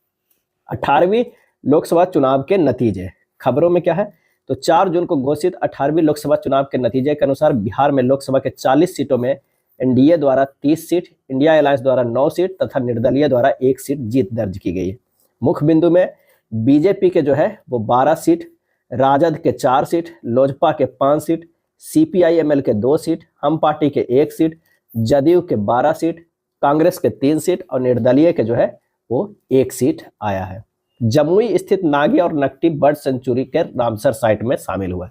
18वीं लोकसभा चुनाव के नतीजे खबरों में क्या है, तो 4 जून को घोषित 18वीं लोकसभा चुनाव के नतीजे के अनुसार बिहार में लोकसभा के 40 सीटों में एनडीए द्वारा 30 सीट, इंडिया अलायंस द्वारा 9 सीट तथा निर्दलीय द्वारा 1 सीट जीत दर्ज की गई है। मुख्य बिंदु में बीजेपी के जो है वो 12 सीट, राजद के 4 सीट, लोजपा के 5 सीट, सीपीआई-एमएल के 2 सीट, हम पार्टी के 1 सीट, जदयू के 12 सीट, कांग्रेस के 3 सीट और निर्दलीय के जो है वो 1 सीट आया है। जमुई स्थित नागी और नकटी बर्ड सेंचुरी के रामसर साइट में शामिल हुआ।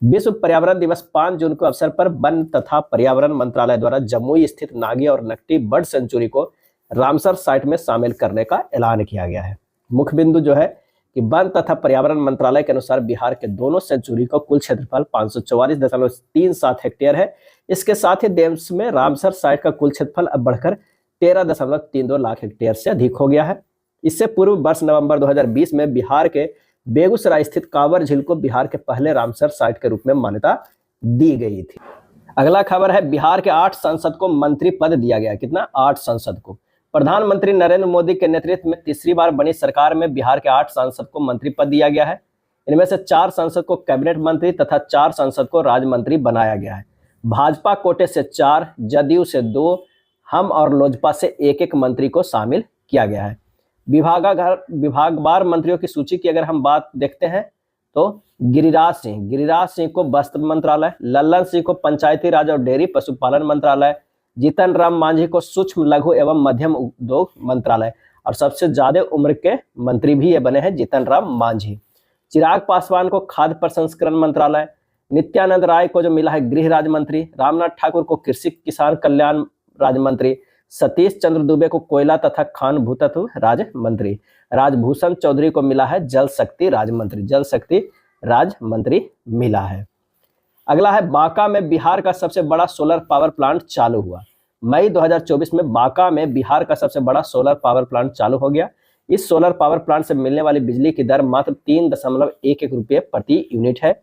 विश्व पर्यावरण दिवस 5 जून को अवसर पर वन तथा पर्यावरण मंत्रालय द्वारा जमुई स्थित नागी और नकटी बर्ड सेंचुरी को रामसर साइट में शामिल करने का ऐलान किया गया है। मुख्य बिंदु जो है कि वन तथा पर्यावरण मंत्रालय के अनुसार बिहार के दोनों सेंचुरी का कुल क्षेत्रफल 544.37 हेक्टेयर है। इसके साथ ही देश में रामसर साइट का कुल क्षेत्रफल अब बढ़कर 13.32 लाख हेक्टेयर से अधिक हो गया है। इससे पूर्व वर्ष नवंबर 2020 में बिहार के बेगूसराय स्थित कांवर झील को बिहार के पहले रामसर साइट के रूप में मान्यता दी गई थी। अगला खबर है, बिहार के 8 सांसद को मंत्री पद दिया गया। कितना? 8 सांसद को। प्रधानमंत्री नरेंद्र मोदी के नेतृत्व में तीसरी बार बनी सरकार में बिहार के 8 सांसद को मंत्री पद दिया गया है। इनमें से 4 सांसद को कैबिनेट मंत्री तथा 4 सांसद को राज्य मंत्री बनाया गया है। भाजपा कोटे से 4, जदयू से 2, हम और लोजपा से 1-1 मंत्री को शामिल किया गया है। विभागवार मंत्रियों की सूची की अगर हम बात देखते हैं तो गिरिराज सिंह को वस्त्र मंत्रालय, लल्लन सिंह को पंचायती राज और डेयरी पशुपालन मंत्रालय, जीतन राम मांझी को सूक्ष्म लघु एवं मध्यम उद्योग मंत्रालय और सबसे ज्यादा उम्र के मंत्री भी ये बने हैं जीतन राम मांझी। चिराग पासवान को खाद्य प्रसंस्करण मंत्रालय, नित्यानंद राय को जो मिला है गृह राज्य मंत्री, रामनाथ ठाकुर को कृषि किसान कल्याण राज्य मंत्री, सतीश चंद्र दुबे को कोयला तथा खान भूतत्व राज्य मंत्री, राजभूषण चौधरी को मिला है जल शक्ति राज्य मंत्री मिला है। अगला है, बांका में बिहार का सबसे बड़ा सोलर पावर प्लांट चालू हुआ। मई 2024 में बांका में बिहार का सबसे बड़ा सोलर पावर प्लांट चालू हो गया। इस सोलर पावर प्लांट से मिलने वाली बिजली की दर मात्र 3.11 रुपये प्रति यूनिट है।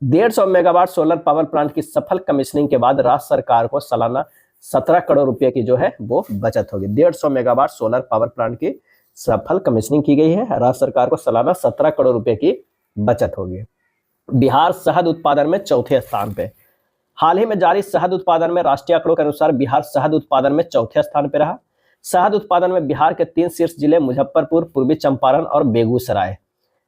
150 मेगावाट सोलर पावर प्लांट की सफल कमीशनिंग के बाद राज्य सरकार को सालाना 17 करोड़ रुपए की जो है वो बचत होगी। 150 मेगावाट सोलर पावर प्लांट की सफल कमीशनिंग की गई है, राज्य सरकार को सालाना 17 करोड़ रुपए की बचत होगी। बिहार शहद उत्पादन में चौथे स्थान पे। हाल ही में जारी शहद उत्पादन में राष्ट्रीय आंकड़ों के अनुसार बिहार शहद उत्पादन में चौथे स्थान पे रहा। शहद उत्पादन में बिहार के 3 शीर्ष जिले मुजफ्फरपुर, पूर्वी चंपारण और बेगूसराय।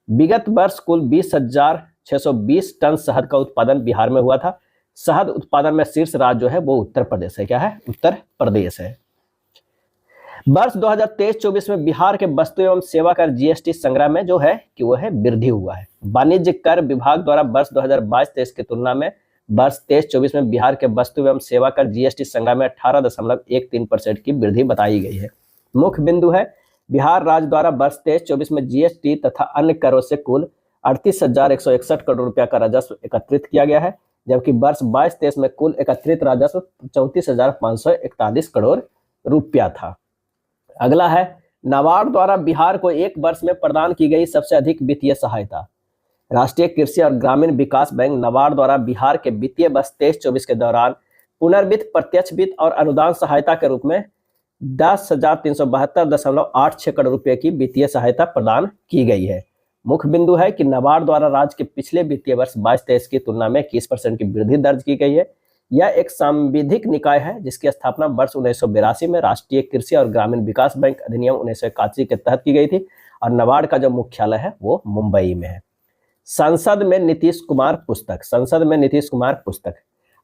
विगत वर्ष कुल 20,620 टन शहद का उत्पादन बिहार में हुआ था। शहद उत्पादन में शीर्ष राज्य जो है वो उत्तर प्रदेश है। क्या है? उत्तर प्रदेश है। वर्ष 2023-24 में बिहार के वस्तु एवं सेवा कर जीएसटी संग्रह में जो है कि वो है वृद्धि हुआ है। वाणिज्य कर विभाग द्वारा वर्ष 2022-23 की तुलना में वर्ष 23-24 में बिहार के वस्तु एवं सेवा कर जीएसटी संग्रह में 18.13% की वृद्धि बताई गई है। मुख्य बिंदु है, बिहार राज्य द्वारा वर्ष 23-24 में जीएसटी तथा अन्य करों से कुल 38,161 करोड़ रुपया का राजस्व एकत्रित किया गया है, जबकि वर्ष 22-23 में कुल एकत्रित राजस्व 34,541 करोड़ रुपया था। अगला है, नाबार्ड द्वारा बिहार को एक वर्ष में प्रदान की गई सबसे अधिक वित्तीय सहायता। राष्ट्रीय कृषि और ग्रामीण विकास बैंक नाबार्ड द्वारा बिहार के वित्तीय वर्ष 23-24 के दौरान पुनर्वित्त, प्रत्यक्ष वित्त और अनुदान सहायता के रूप में 10,372.86 करोड़ रुपए की वित्तीय सहायता प्रदान की गई है। मुख्य बिंदु है कि नाबार्ड द्वारा राज्य के पिछले वित्तीय वर्ष 22-23 की तुलना में 21% की वृद्धि दर्ज की गई है। यह एक सांविधिक निकाय है जिसकी स्थापना वर्ष 1982 में राष्ट्रीय कृषि और ग्रामीण विकास बैंक अधिनियम 1981 के तहत की गई थी और नाबार्ड का जो मुख्यालय है वो मुंबई में है। संसद में नीतीश कुमार पुस्तक।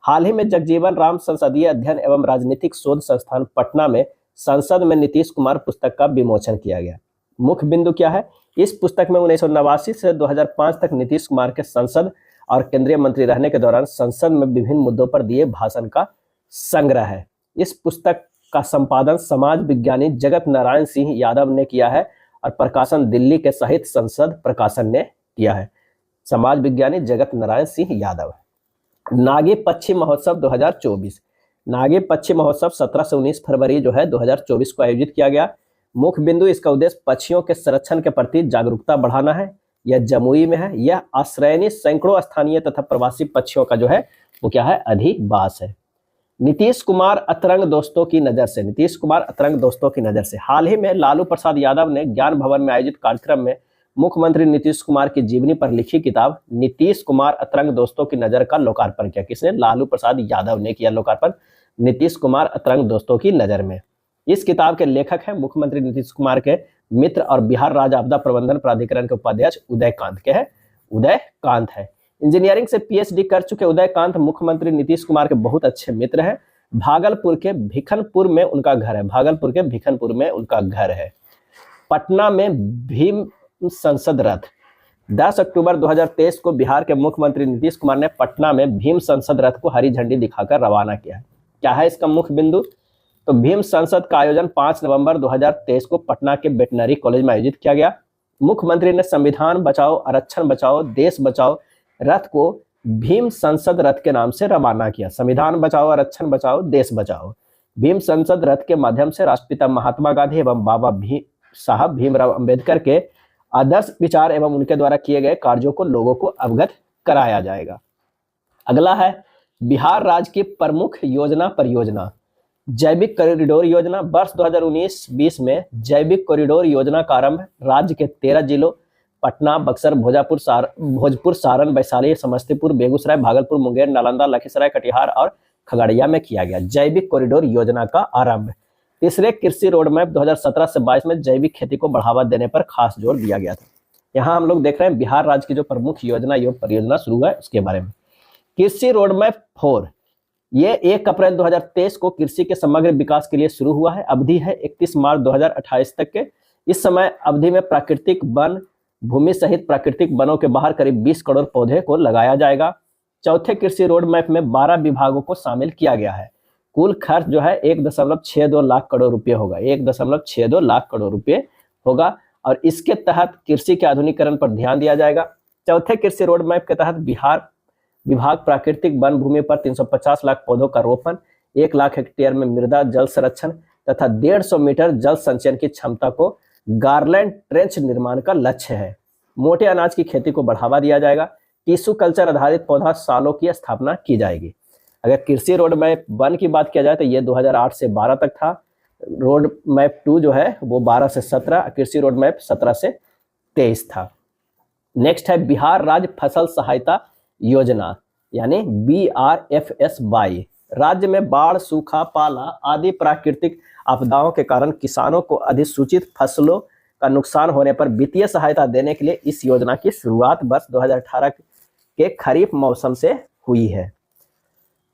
हाल ही में जगजीवन राम संसदीय अध्ययन एवं राजनीतिक शोध संस्थान पटना में संसद में नीतीश कुमार पुस्तक का विमोचन किया गया। मुख्य बिंदु क्या है? इस पुस्तक में 1989 से 2005 तक नीतीश कुमार के संसद और केंद्रीय मंत्री रहने के दौरान संसद में विभिन्न मुद्दों पर दिए भाषण का संग्रह है। इस पुस्तक का संपादन समाज विज्ञानी जगत नारायण सिंह यादव ने किया है और प्रकाशन दिल्ली के साहित्य संसद प्रकाशन ने किया है। समाज विज्ञानी जगत नारायण सिंह यादव। नागी पक्षी महोत्सव 2024। नागी पक्षी महोत्सव 17 से 19 फरवरी जो है 2024 को आयोजित किया गया। मुख्य बिंदु, इसका उद्देश्य पक्षियों के संरक्षण के प्रति जागरूकता बढ़ाना है। यह जमुई में है। यह आश्रयनी सैकड़ों स्थानीय तथा प्रवासी पक्षियों का जो है वो क्या है? अधिवास है। नीतीश कुमार अतरंग दोस्तों की नजर से, नीतीश कुमार अतरंग दोस्तों की नजर से। हाल ही में लालू प्रसाद यादव ने ज्ञान भवन में आयोजित कार्यक्रम में मुख्यमंत्री नीतीश कुमार की जीवनी पर लिखी किताब नीतीश कुमार अतरंग दोस्तों की नजर का लोकार्पण किया। किसने? लालू प्रसाद यादव ने किया लोकार्पण नीतीश कुमार अतरंग दोस्तों की नजर में। इस किताब के लेखक हैं मुख्यमंत्री नीतीश कुमार के मित्र और बिहार राज्य आपदा प्रबंधन प्राधिकरण के उपाध्यक्ष उदयकांत के हैं, उदयकांत है। इंजीनियरिंग से पीएचडी कर चुके उदयकांत मुख्यमंत्री नीतीश कुमार के बहुत अच्छे मित्र हैं। भागलपुर के भिखनपुर में उनका घर है, भागलपुर के भिखनपुर में उनका घर है। पटना में भीम संसद रथ, 10 अक्टूबर 2023 को बिहार के मुख्यमंत्री नीतीश कुमार ने पटना में भीम संसद रथ को हरी झंडी दिखाकर रवाना किया है। क्या है इसका मुख्य बिंदु? तो भीम संसद का आयोजन 5 नवंबर 2023 को पटना के वेटनरी कॉलेज में आयोजित किया गया। मुख्यमंत्री ने संविधान बचाओ, आरक्षण बचाओ, देश बचाओ रथ को भीम संसद रथ के नाम से रवाना किया। संविधान बचाओ, आरक्षण बचाओ, देश बचाओ। भीम संसद रथ के माध्यम से राष्ट्रपिता महात्मा गांधी एवं बाबा साहब भीमराव अंबेडकर के आदर्श विचार एवं उनके द्वारा किए गए कार्यों को लोगों को अवगत कराया जाएगा। अगला है बिहार राज्य की प्रमुख योजना परियोजना, जैविक कॉरिडोर योजना। वर्ष 2019-20 में जैविक कॉरिडोर योजना का आरंभ राज्य के 13 जिलों पटना, बक्सर, भोजपुर, सारण, वैशाली, समस्तीपुर, बेगूसराय, भागलपुर, मुंगेर, नालंदा, लखीसराय, कटिहार और खगड़िया में किया गया। जैविक कॉरिडोर योजना का आरंभ। तीसरे कृषि रोड मैप 2017 से 22 में जैविक खेती को बढ़ावा देने पर खास जोर दिया गया था। यहाँ हम लोग देख रहे हैं बिहार राज्य की जो प्रमुख योजना योग परियोजना शुरू है उसके बारे में। कृषि रोड मैप 4 ये 1 अप्रैल 2023 को कृषि के समग्र विकास के लिए शुरू हुआ है। अवधि है 31 मार्च 2028 तक के। इस समय अवधि में प्राकृतिक वन भूमि सहित प्राकृतिक वनों के बाहर करीब 20 करोड़ पौधे को लगाया जाएगा। चौथे कृषि रोड मैप में 12 विभागों को शामिल किया गया है। कुल खर्च जो है 1.62 लाख करोड़ रुपए होगा, 1.62 लाख करोड़ रुपए होगा और इसके तहत कृषि के आधुनिकीकरण पर ध्यान दिया जाएगा। चौथे कृषि रोड मैप के तहत बिहार विभाग प्राकृतिक वन भूमि पर 350 लाख पौधों का रोपण, 1 लाख हेक्टेयर में मृदा जल संरक्षण तथा 150 मीटर जल संचयन की क्षमता को गार्लैंड ट्रेंच निर्माण का लक्ष्य है। मोटे अनाज की खेती को बढ़ावा दिया जाएगा। टिश्यू कल्चर आधारित पौधा सालों की स्थापना की जाएगी। अगर कृषि रोड मैप 1 की बात किया जाए तो ये 2008 से 12 तक था। रोड मैप 2 जो है वो 12 से 17, कृषि रोड मैप 17 से 23 था। नेक्स्ट है बिहार राज्य फसल सहायता योजना यानी BRFSY। राज्य में बाढ़, सूखा, पाला आदि प्राकृतिक आपदाओं के कारण किसानों को अधिसूचित फसलों का नुकसान होने पर वित्तीय सहायता देने के लिए इस योजना की शुरुआत वर्ष 2018 के खरीफ मौसम से हुई है।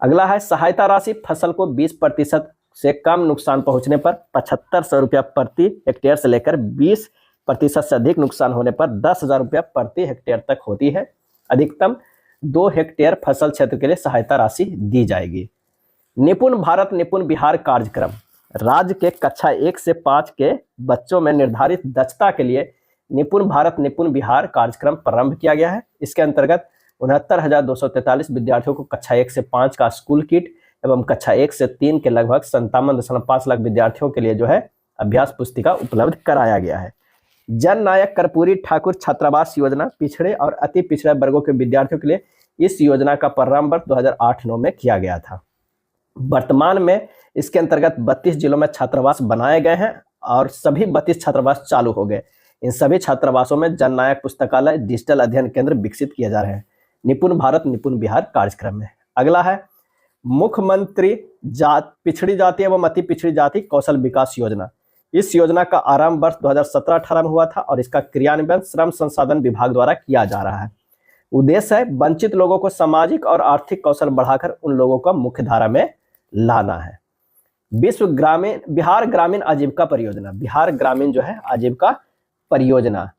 अगला है सहायता राशि फसल को 20% से कम नुकसान पहुंचने पर 7500 रुपया प्रति हेक्टेयर से लेकर 20% से अधिक नुकसान होने पर 10,000 रुपया प्रति हेक्टेयर तक होती है। अधिकतम 2 हेक्टेयर फसल क्षेत्र के लिए सहायता राशि दी जाएगी। निपुण भारत निपुण बिहार कार्यक्रम राज्य के कक्षा 1 से 5 के बच्चों में निर्धारित दक्षता के लिए निपुण भारत निपुण बिहार कार्यक्रम प्रारंभ किया गया है। इसके अंतर्गत 69,243 विद्यार्थियों को कक्षा 1 से 5 का स्कूल किट एवं कक्षा 1 से 3 के लगभग 57.5 लाख विद्यार्थियों के लिए जो है अभ्यास पुस्तिका उपलब्ध कराया गया है। जन नायक कर्पूरी ठाकुर छात्रावास योजना पिछड़े और अति पिछड़े वर्गों के विद्यार्थियों के लिए इस योजना का प्रारंभ 2008-9 में किया गया था। वर्तमान में इसके अंतर्गत 32 जिलों में छात्रावास बनाए गए हैं और सभी 32 छात्रावास चालू हो गए। इन सभी छात्रावासों में जन नायक पुस्तकालय, डिजिटल अध्ययन केंद्र विकसित किए जा रहे हैं निपुण भारत निपुण बिहार कार्यक्रम में। अगला है मुख्यमंत्री पिछड़ी जाति एवं अति पिछड़ी जाति कौशल विकास योजना। इस योजना का आरंभ वर्ष 2017-18 में हुआ था और इसका क्रियान्वयन श्रम संसाधन विभाग द्वारा किया जा रहा है। उद्देश्य है वंचित लोगों को सामाजिक और आर्थिक कौशल बढ़ाकर उन लोगों को मुख्य धारा में लाना है। बिहार ग्रामीण आजीविका परियोजना, बिहार ग्रामीण जो है आजीविका परियोजना,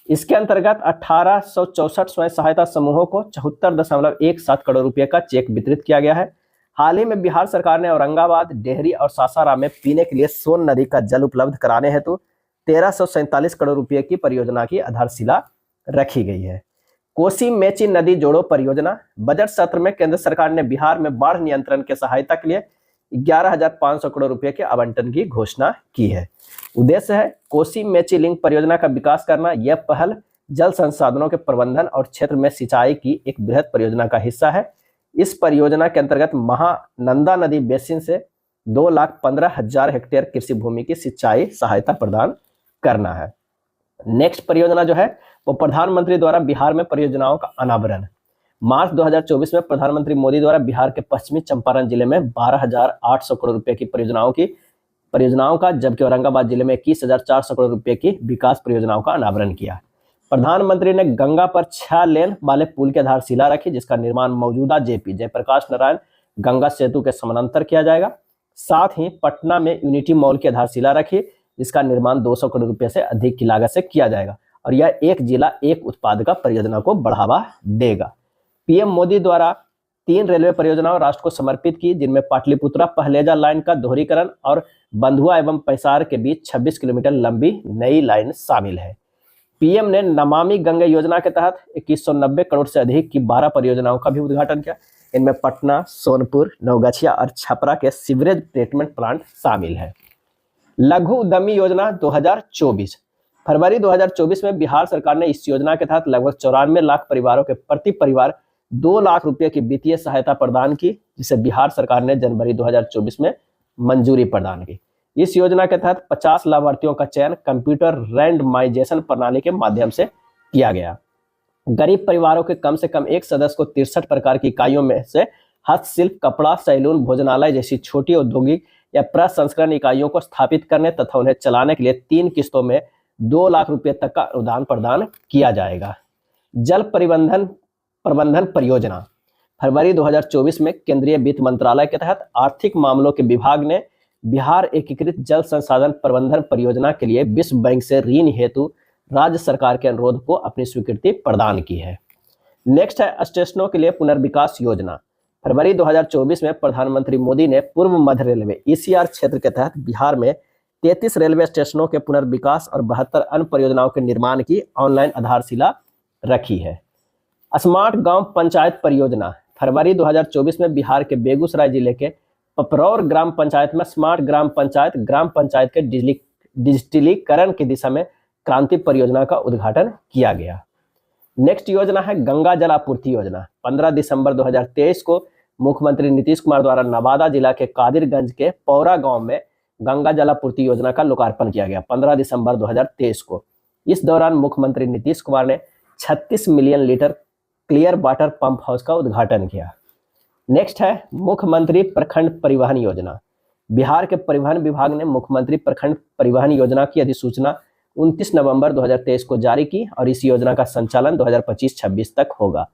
इसके अंतर्गत 1864 स्वयं सहायता समूहों को 74.17 करोड़ रुपए का चेक वितरित किया गया है। हाल ही में बिहार सरकार ने औरंगाबाद, डेहरी और सासाराम में पीने के लिए सोन नदी का जल उपलब्ध कराने हेतु 1347 करोड़ रुपए की परियोजना की आधारशिला रखी गई है। कोसी मेची नदी जोड़ो परियोजना, बजट सत्र में केंद्र सरकार ने बिहार में बाढ़ नियंत्रण के सहायता के लिए 11,500 करोड़ रुपए के आवंटन की घोषणा की है। उद्देश्य है कोसी मेची लिंक परियोजना का विकास करना। यह पहल जल संसाधनों के प्रबंधन और क्षेत्र में सिंचाई की एक बृहद परियोजना का हिस्सा है। इस परियोजना के अंतर्गत महानंदा नदी बेसिन से 2,15,000 हेक्टेयर कृषि भूमि की सिंचाई सहायता प्रदान करना है। नेक्स्ट परियोजना जो है वो प्रधानमंत्री द्वारा बिहार में परियोजनाओं का अनावरण। मार्च 2024 में प्रधानमंत्री मोदी द्वारा बिहार के पश्चिमी चंपारण जिले में 12,800 करोड़ रुपए की परियोजनाओं का, जबकि औरंगाबाद जिले में 21,400 करोड़ रुपए की विकास परियोजनाओं का अनावरण किया। प्रधानमंत्री ने गंगा पर 6 लेन वाले पुल की आधारशिला रखी, जिसका निर्माण मौजूदा जेपी जयप्रकाश नारायण गंगा सेतु के समानांतर किया जाएगा। साथ ही पटना में यूनिटी मॉल की आधारशिला रखी, जिसका निर्माण 200 करोड़ रुपए से अधिक की लागत से किया जाएगा और यह एक जिला एक उत्पाद का परियोजना को बढ़ावा देगा। पीएम मोदी द्वारा 3 रेलवे परियोजनाओं राष्ट्र को समर्पित की, जिनमें पाटलिपुत्रा पहलेजा लाइन का दोहरीकरण और बंधुआ एवं पैसार के बीच 26 किलोमीटर लंबी नई लाइन शामिल है। पीएम ने नमामि गंगे योजना के तहत 2190 करोड़ से अधिक की 12 परियोजनाओं का भी उद्घाटन किया। इनमें पटना, सोनपुर, नवगछिया और छपरा के सीवरेज ट्रीटमेंट प्लांट शामिल है। लघु उद्यमी योजना 2024। फरवरी 2024 में बिहार सरकार ने इस योजना के तहत लगभग 94 लाख परिवारों के प्रति परिवार 2 लाख रुपए की वित्तीय सहायता प्रदान की, जिसे बिहार सरकार ने जनवरी 2024 में मंजूरी प्रदान की। इस योजना के तहत 50 लाभार्थियों का चयन कंप्यूटर रैंडमाइजेशन प्रणाली के माध्यम से किया गया। गरीब परिवारों के कम से कम एक सदस्य को 63 प्रकार की इकाइयों में से हस्तशिल्प, कपड़ा, सैलून, भोजनालय जैसी छोटी औद्योगिक या प्रसंस्करण इकाइयों को स्थापित करने तथा उन्हें चलाने के लिए 3 किस्तों में 2 लाख रुपए तक का अनुदान प्रदान किया जाएगा। जल प्रबंधन परियोजना। फरवरी 2024 में केंद्रीय वित्त मंत्रालय के तहत आर्थिक मामलों के विभाग ने बिहार एकीकृत जल संसाधन प्रबंधन परियोजना के लिए विश्व बैंक से ऋण हेतु राज्य सरकार के अनुरोध को अपनी स्वीकृति प्रदान की है। नेक्स्ट है स्टेशनों के लिए पुनर्विकास योजना। फरवरी 2024 में प्रधानमंत्री मोदी ने पूर्व मध्य रेलवे ईसीआर क्षेत्र के तहत बिहार में 33 रेलवे स्टेशनों के पुनर्विकास और 72 अन्य परियोजनाओं के निर्माण की ऑनलाइन आधारशिला रखी है। स्मार्ट गांव पंचायत परियोजना। फरवरी 2024 में बिहार के बेगूसराय जिले के पपरौर ग्राम पंचायत में स्मार्ट ग्राम पंचायत के डिजिटलीकरण की दिशा में क्रांति परियोजना का उद्घाटन किया गया। नेक्स्ट योजना है गंगा जल आपूर्ति योजना। 15 दिसंबर 2023 को मुख्यमंत्री नीतीश कुमार द्वारा नवादा जिला के कादिरगंज के पौरा गांव में गंगा जल आपूर्ति योजना का लोकार्पण किया गया 15 दिसंबर 2023 को। इस दौरान मुख्यमंत्री नीतीश कुमार ने 36 million litre clear water pump house का उद्घाटन किया। नेक्स्ट है मुख्यमंत्री प्रखंड परिवहन योजना। बिहार के परिवहन विभाग ने मुख्यमंत्री प्रखंड परिवहन योजना की अधिसूचना 29 नवंबर 2023 को जारी की और इस योजना का संचालन 2025-26 तक होगा।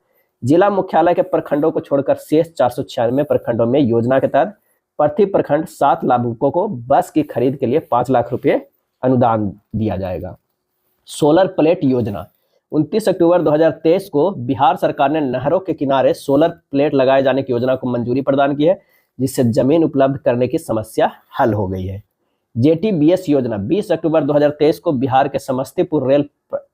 जिला मुख्यालय के प्रखंडों को छोड़कर शेष 496 प्रखंडों में योजना के तहत प्रति प्रखंड 7 लाभुकों को बस की खरीद के लिए 5 लाख रुपए अनुदान दिया जाएगा। सोलर प्लेट योजना। 29 अक्टूबर 2023 को बिहार सरकार ने नहरों के किनारे सोलर प्लेट लगाए जाने की योजना को मंजूरी प्रदान की है, जिससे जमीन उपलब्ध करने की समस्या हल हो गई है। जेटीबीएस योजना। 20 अक्टूबर 2023 को बिहार के समस्तीपुर रेल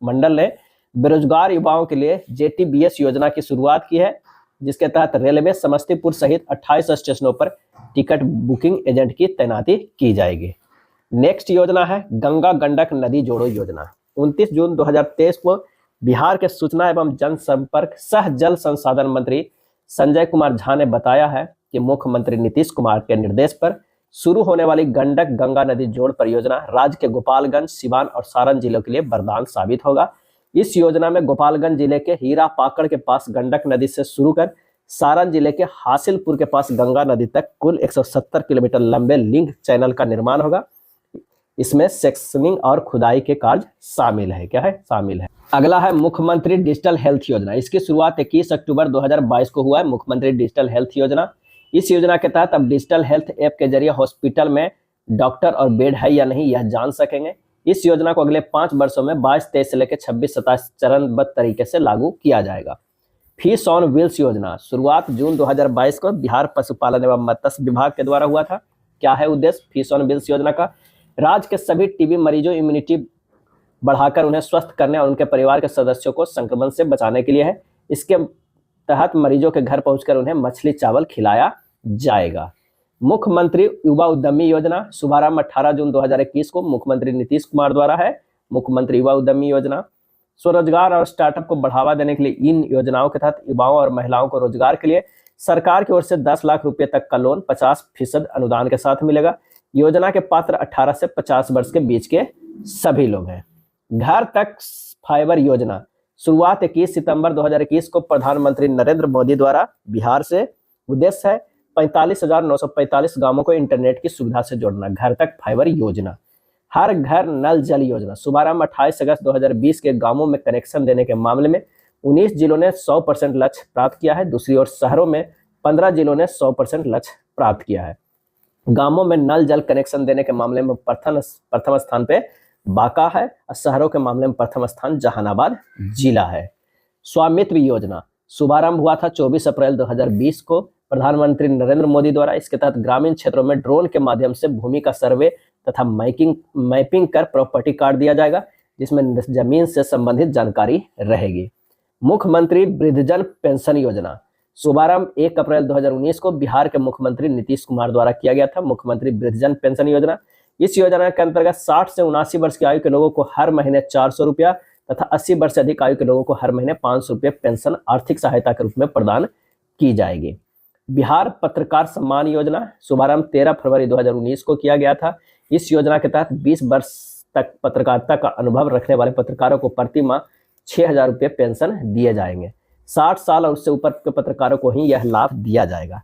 मंडल ने बेरोजगार युवाओं के लिए जेटीबीएस योजना की शुरुआत की है, जिसके तहत रेलवे समस्तीपुर सहित 28 स्टेशनों पर टिकट बुकिंग एजेंट की तैनाती की जाएगी। नेक्स्ट योजना है गंगा गंडक नदी जोड़ो योजना। 29 जून 2023 को बिहार के सूचना एवं जनसंपर्क सह जल संसाधन मंत्री संजय कुमार झा ने बताया है कि मुख्यमंत्री नीतीश कुमार के निर्देश पर शुरू होने वाली गंडक गंगा नदी जोड़ परियोजना राज्य के गोपालगंज, सिवान और सारण जिलों के लिए वरदान साबित होगा। इस योजना में गोपालगंज जिले के हीरा पाकड़ के पास गंडक नदी से शुरू कर सारण जिले के हासिलपुर के पास गंगा नदी तक कुल 170 किलोमीटर लंबे लिंक चैनल का निर्माण होगा। इसमें सेक्शनिंग और खुदाई के कार्य शामिल है। अगला है मुख्यमंत्री डिजिटल हेल्थ योजना। इसकी शुरुआत 21 अक्टूबर 2022 को हुआ है। मुख्यमंत्री डिजिटल हेल्थ योजना। इस योजना के तहत अब डिजिटल हेल्थ ऐप के जरिए हॉस्पिटल में डॉक्टर और बेड है या नहीं यह जान सकेंगे। इस योजना को अगले 5 वर्षों में 22-23 से लेकर 26-27 चरणबद्ध तरीके से लागू किया जाएगा। फिश ऑन व्हील्स योजना। शुरुआत जून 2022 को बिहार पशुपालन एवं मत्स्य विभाग के द्वारा हुआ था। क्या है उद्देश्य फिश ऑन व्हील्स योजना का? राज्य के सभी टीबी मरीजों इम्यूनिटी बढ़ाकर उन्हें स्वस्थ करने और उनके परिवार के सदस्यों को संक्रमण से बचाने के लिए है। इसके तहत मरीजों के घर पहुंचकर उन्हें मछली चावल खिलाया जाएगा। मुख्यमंत्री युवा उद्यमी योजना। शुभारंभ 18 जून 2021 को मुख्यमंत्री नीतीश कुमार द्वारा है। मुख्यमंत्री युवा उद्यमी योजना स्वरोजगार और स्टार्टअप को बढ़ावा देने के लिए इन योजनाओं के तहत युवाओं और महिलाओं को रोजगार के लिए सरकार की ओर से 10 लाख रुपए तक का लोन 50% अनुदान के साथ मिलेगा। योजना के पात्र 18 से 50 वर्ष के बीच के सभी लोग हैं। घर तक फाइबर योजना शुरुआत 21 सितंबर 2021 को प्रधानमंत्री नरेंद्र मोदी द्वारा बिहार से। उद्देश्य है 45,945 गांवों को इंटरनेट की सुविधा से जोड़ना। घर तक फाइबर योजना। हर घर नल जल योजना शुभारंभ 28 अगस्त 2020 के गांवों में कनेक्शन देने के मामले में 19 जिलों ने 100% लक्ष्य प्राप्त किया है। दूसरी ओर शहरों में 15 जिलों ने 100% लक्ष्य प्राप्त किया है। गांवों में नल जल कनेक्शन देने के मामले में प्रथम स्थान पे बांका है और शहरों के मामले में प्रथम स्थान जहानाबाद जिला है। स्वामित्व योजना शुभारंभ हुआ था 24 अप्रैल 2020 को प्रधानमंत्री नरेंद्र मोदी द्वारा। इसके तहत ग्रामीण क्षेत्रों में ड्रोन के माध्यम से भूमि का सर्वे तथा मैपिंग कर प्रॉपर्टी कार्ड दिया जाएगा, जिसमें जमीन से संबंधित जानकारी रहेगी। मुख्यमंत्री वृद्धजन पेंशन योजना शुभारंभ 1 अप्रैल 2019 को बिहार के मुख्यमंत्री नीतीश कुमार द्वारा किया गया था। मुख्यमंत्री वृद्धजन पेंशन योजना, इस योजना के अंतर्गत 60 से 79 वर्ष की आयु के लोगों को हर महीने 400 रुपया तथा 80 वर्ष से अधिक आयु के लोगों को हर महीने 500 रुपये पेंशन आर्थिक सहायता के रूप में प्रदान की जाएगी। बिहार पत्रकार सम्मान योजना शुभारंभ 13 फरवरी 2019 को किया गया था। इस योजना के तहत 20 वर्ष तक पत्रकारिता का अनुभव रखने वाले पत्रकारों को प्रति माह 6,000 रुपये पेंशन दिए जाएंगे। 60 साल और उससे ऊपर के पत्रकारों को ही यह लाभ दिया जाएगा।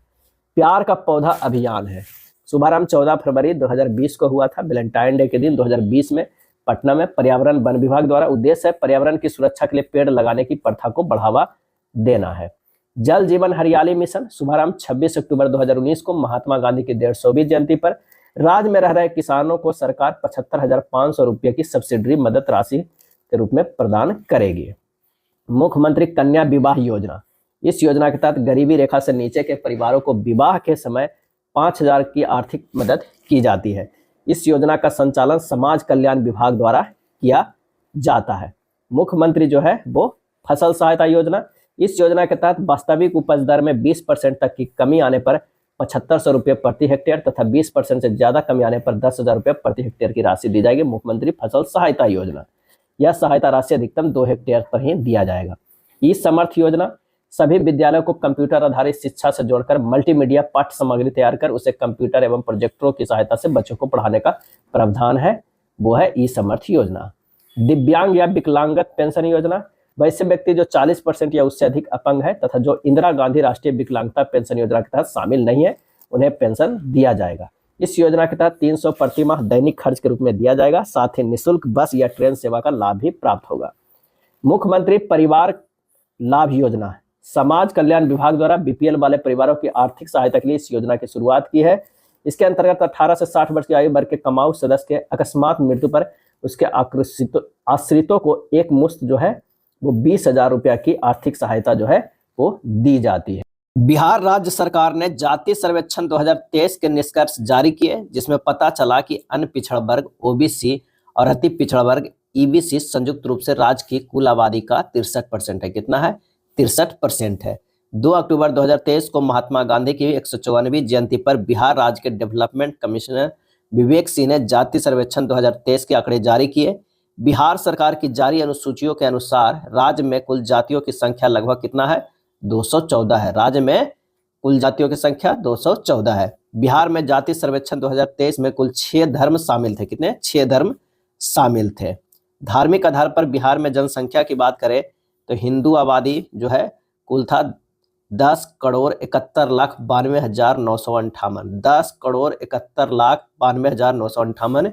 प्यार का पौधा अभियान है, शुभारंभ 14 फरवरी 2020 को हुआ था। वैलेंटाइन डे के दिन 2020 में पटना में पर्यावरण वन विभाग द्वारा। उद्देश्य है पर्यावरण की सुरक्षा के लिए पेड़ लगाने की प्रथा को बढ़ावा देना है। जल जीवन हरियाली मिशन शुभारंभ 26 अक्टूबर 2019 को महात्मा गांधी की 150वीं जयंती पर राज्य में रह रहे किसानों को सरकार 75,500 रुपये की सब्सिडी मदद राशि के रूप में प्रदान करेगी। मुख्यमंत्री कन्या विवाह योजना, इस योजना के तहत गरीबी रेखा से नीचे के परिवारों को विवाह के समय 5,000 की आर्थिक मदद की जाती है। इस योजना का संचालन समाज कल्याण विभाग द्वारा किया जाता है। मुख्यमंत्री जो है वो फसल सहायता योजना, इस योजना के तहत वास्तविक उपज दर में 20% तक की कमी आने पर 7,500 रुपये प्रति हेक्टेयर तथा 20% से ज्यादा कमी आने पर 10,000 रुपये प्रति हेक्टेयर की राशि दी जाएगी। मुख्यमंत्री फसल सहायता योजना, यह सहायता राशि अधिकतम 2 हेक्टेयर पर ही दिया जाएगा। ई समर्थ योजना, सभी विद्यालयों को कंप्यूटर आधारित शिक्षा से जोड़कर मल्टीमीडिया पाठ्य सामग्री तैयार कर उसे कंप्यूटर एवं प्रोजेक्टरों की सहायता से बच्चों को पढ़ाने का प्रावधान है, वो है ई समर्थ योजना। दिव्यांग या विकलांगत पेंशन योजना, वैसे व्यक्ति जो 40% या उससे अधिक अपंग है तथा जो इंदिरा गांधी राष्ट्रीय विकलांगता पेंशन योजना के तहत शामिल नहीं है, उन्हें पेंशन दिया जाएगा। इस योजना के तहत 300 प्रति माह दैनिक खर्च के रूप में दिया जाएगा। साथ ही निःशुल्क बस या ट्रेन सेवा का लाभ भी प्राप्त होगा। मुख्यमंत्री परिवार लाभ योजना, समाज कल्याण विभाग द्वारा बीपीएल वाले परिवारों की आर्थिक सहायता के लिए इस योजना की शुरुआत की है। इसके अंतर्गत 18 से 60 वर्ष की आयु वर्ग के कमाऊ सदस्य के अकस्मात मृत्यु पर उसके आश्रितों को एक मुश्त जो है वो 20,000 रुपया की आर्थिक सहायता जो है वो दी जाती है। बिहार राज्य सरकार ने जातीय सर्वेक्षण 2023 के निष्कर्ष जारी किए, जिसमें पता चला कि अन्य पिछड़ा वर्ग ओबीसी और अति पिछड़ा वर्ग ईबीसी संयुक्त रूप से राज्य की कुल आबादी का 63% है। कितना है? 63% है। 2 अक्टूबर 2023 को महात्मा गांधी की 154वीं जयंती पर बिहार राज्य के डेवलपमेंट कमिश्नर विवेक सिंह ने जातीय सर्वेक्षण 2023 के आंकड़े जारी किए। बिहार सरकार की जारी अनुसूचियों के अनुसार राज्य में कुल जातियों की संख्या लगभग कितना है? 214 है। राज्य में कुल जातियों की संख्या 214 है। बिहार में जातीय सर्वेक्षण 2023 में कुल 6 धर्म शामिल थे। कितने? 6 धर्म शामिल थे। धार्मिक आधार पर बिहार में जनसंख्या की बात करें तो हिंदू आबादी जो है कुल था 10,71,92,958। 10,71,92,958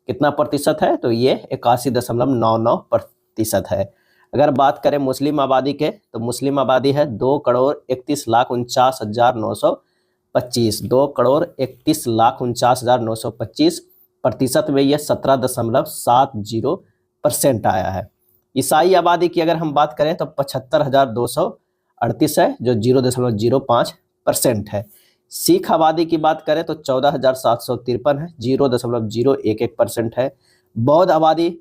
कितना प्रतिशत है? तो ये 81.99% है। अगर बात करें मुस्लिम आबादी के तो मुस्लिम आबादी है 2,31,49,925। 2,31,49,925 प्रतिशत में ये 17.70% आया है। ईसाई आबादी की अगर हम बात करें तो 75,238 है, जो 0.05% है। सिख आबादी की बात करें तो 14,753 है, 0.011% है। बौद्ध आबादी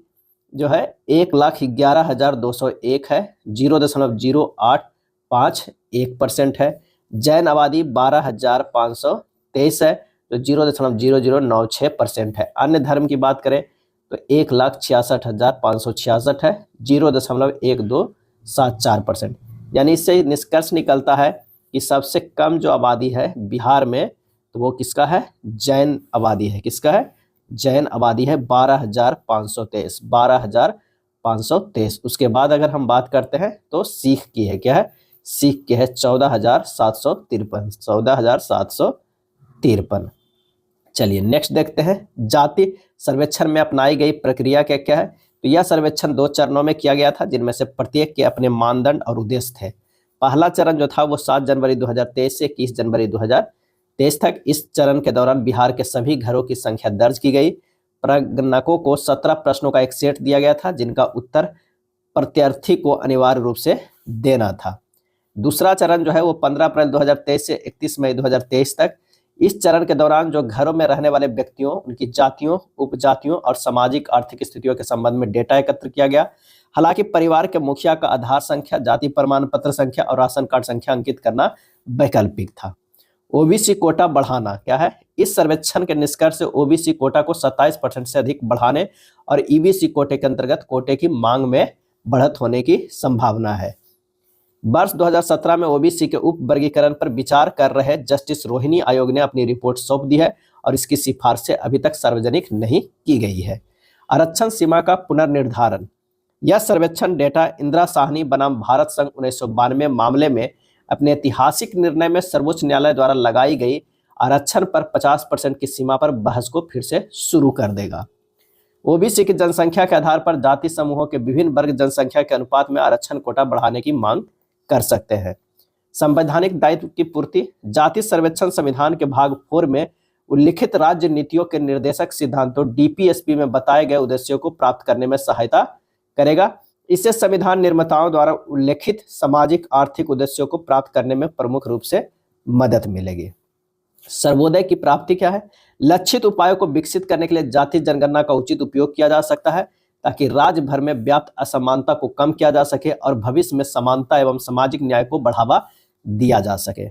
जो है 1,11,201 है, 0.0851% है। जैन आबादी 12,523 है, जो 0.0096% है। अन्य धर्म की बात करें तो 1,66,566 है, 0.1274%। यानी इससे निष्कर्ष निकलता है कि सबसे कम जो आबादी है बिहार में, तो वो किसका है? जैन आबादी है। किसका है? जैन आबादी है 12,523। 12,523। उसके बाद अगर हम बात करते हैं तो सिख की है। क्या है? सिख की है 14,753। 14,753। चलिए नेक्स्ट देखते हैं, जाति सर्वेक्षण में अपनाई गई प्रक्रिया क्या क्या है। तो यह सर्वेक्षण 2 चरणों में किया गया था, जिनमें से प्रत्येक के अपने मानदंड और उद्देश्य थे। पहला चरण जो था वो 7 जनवरी 2023 से 21 जनवरी 2023 तक। इस चरण के दौरान बिहार के सभी घरों की संख्या दर्ज की गई। प्रगणकों को 17 प्रश्नों का एक सेट दिया गया था, जिनका उत्तर प्रत्यार्थी को अनिवार्य रूप से देना था। दूसरा चरण जो है वो 15 अप्रैल 2023 से 31 मई 2023 तक। इस चरण के दौरान जो घरों में रहने वाले व्यक्तियों, उनकी जातियों, उपजातियों और सामाजिक आर्थिक स्थितियों के संबंध में डेटा एकत्र किया गया। हालांकि परिवार के मुखिया का आधार संख्या, जाति प्रमाण पत्र संख्या और राशन कार्ड संख्या अंकित करना वैकल्पिक था। ओबीसी कोटा बढ़ाना क्या है? इस सर्वेक्षण के निष्कर्ष से ओबीसी कोटा को 27% से अधिक बढ़ाने और ईबीसी कोटे के अंतर्गत कोटे की मांग में बढ़त होने की संभावना है। वर्ष 2017 में ओबीसी के उप वर्गीकरण पर विचार कर रहे जस्टिस रोहिणी आयोग ने अपनी रिपोर्ट सौंप दी है और इसकी सिफारिशें अभी तक सार्वजनिक नहीं की गई है। आरक्षण सीमा का पुनर्निर्धारण। यह सर्वेक्षण डेटा इंदिरा साहनी बनाम भारत संघ 1992 मामले में अपने ऐतिहासिक निर्णय में सर्वोच्च न्यायालय द्वारा लगाई गई आरक्षण पर 50% की सीमा पर बहस को फिर से शुरू कर देगा। ओबीसी की जनसंख्या के आधार पर जाति समूहों के विभिन्न वर्ग जनसंख्या के अनुपात में आरक्षण कोटा बढ़ाने की मांग कर सकते हैं। संवैधानिक दायित्व की पूर्ति। जाति सर्वेक्षण संविधान के भाग 4 में उल्लिखित राज्य नीतियों के निर्देशक सिद्धांतों डीपीएसपी में बताए गए उद्देश्यों को प्राप्त करने में सहायता करेगा। इससे संविधान निर्माताओं द्वारा उल्लेखित सामाजिक आर्थिक उद्देश्यों को प्राप्त करने में प्रमुख रूप से मदद मिलेगी। सर्वोदय की प्राप्ति क्या है? लक्षित उपायों को विकसित करने के लिए जाति जनगणना का उचित उपयोग किया जा सकता है, ताकि राज्य भर में व्याप्त असमानता को कम किया जा सके और भविष्य में समानता एवं सामाजिक न्याय को बढ़ावा दिया जा सके।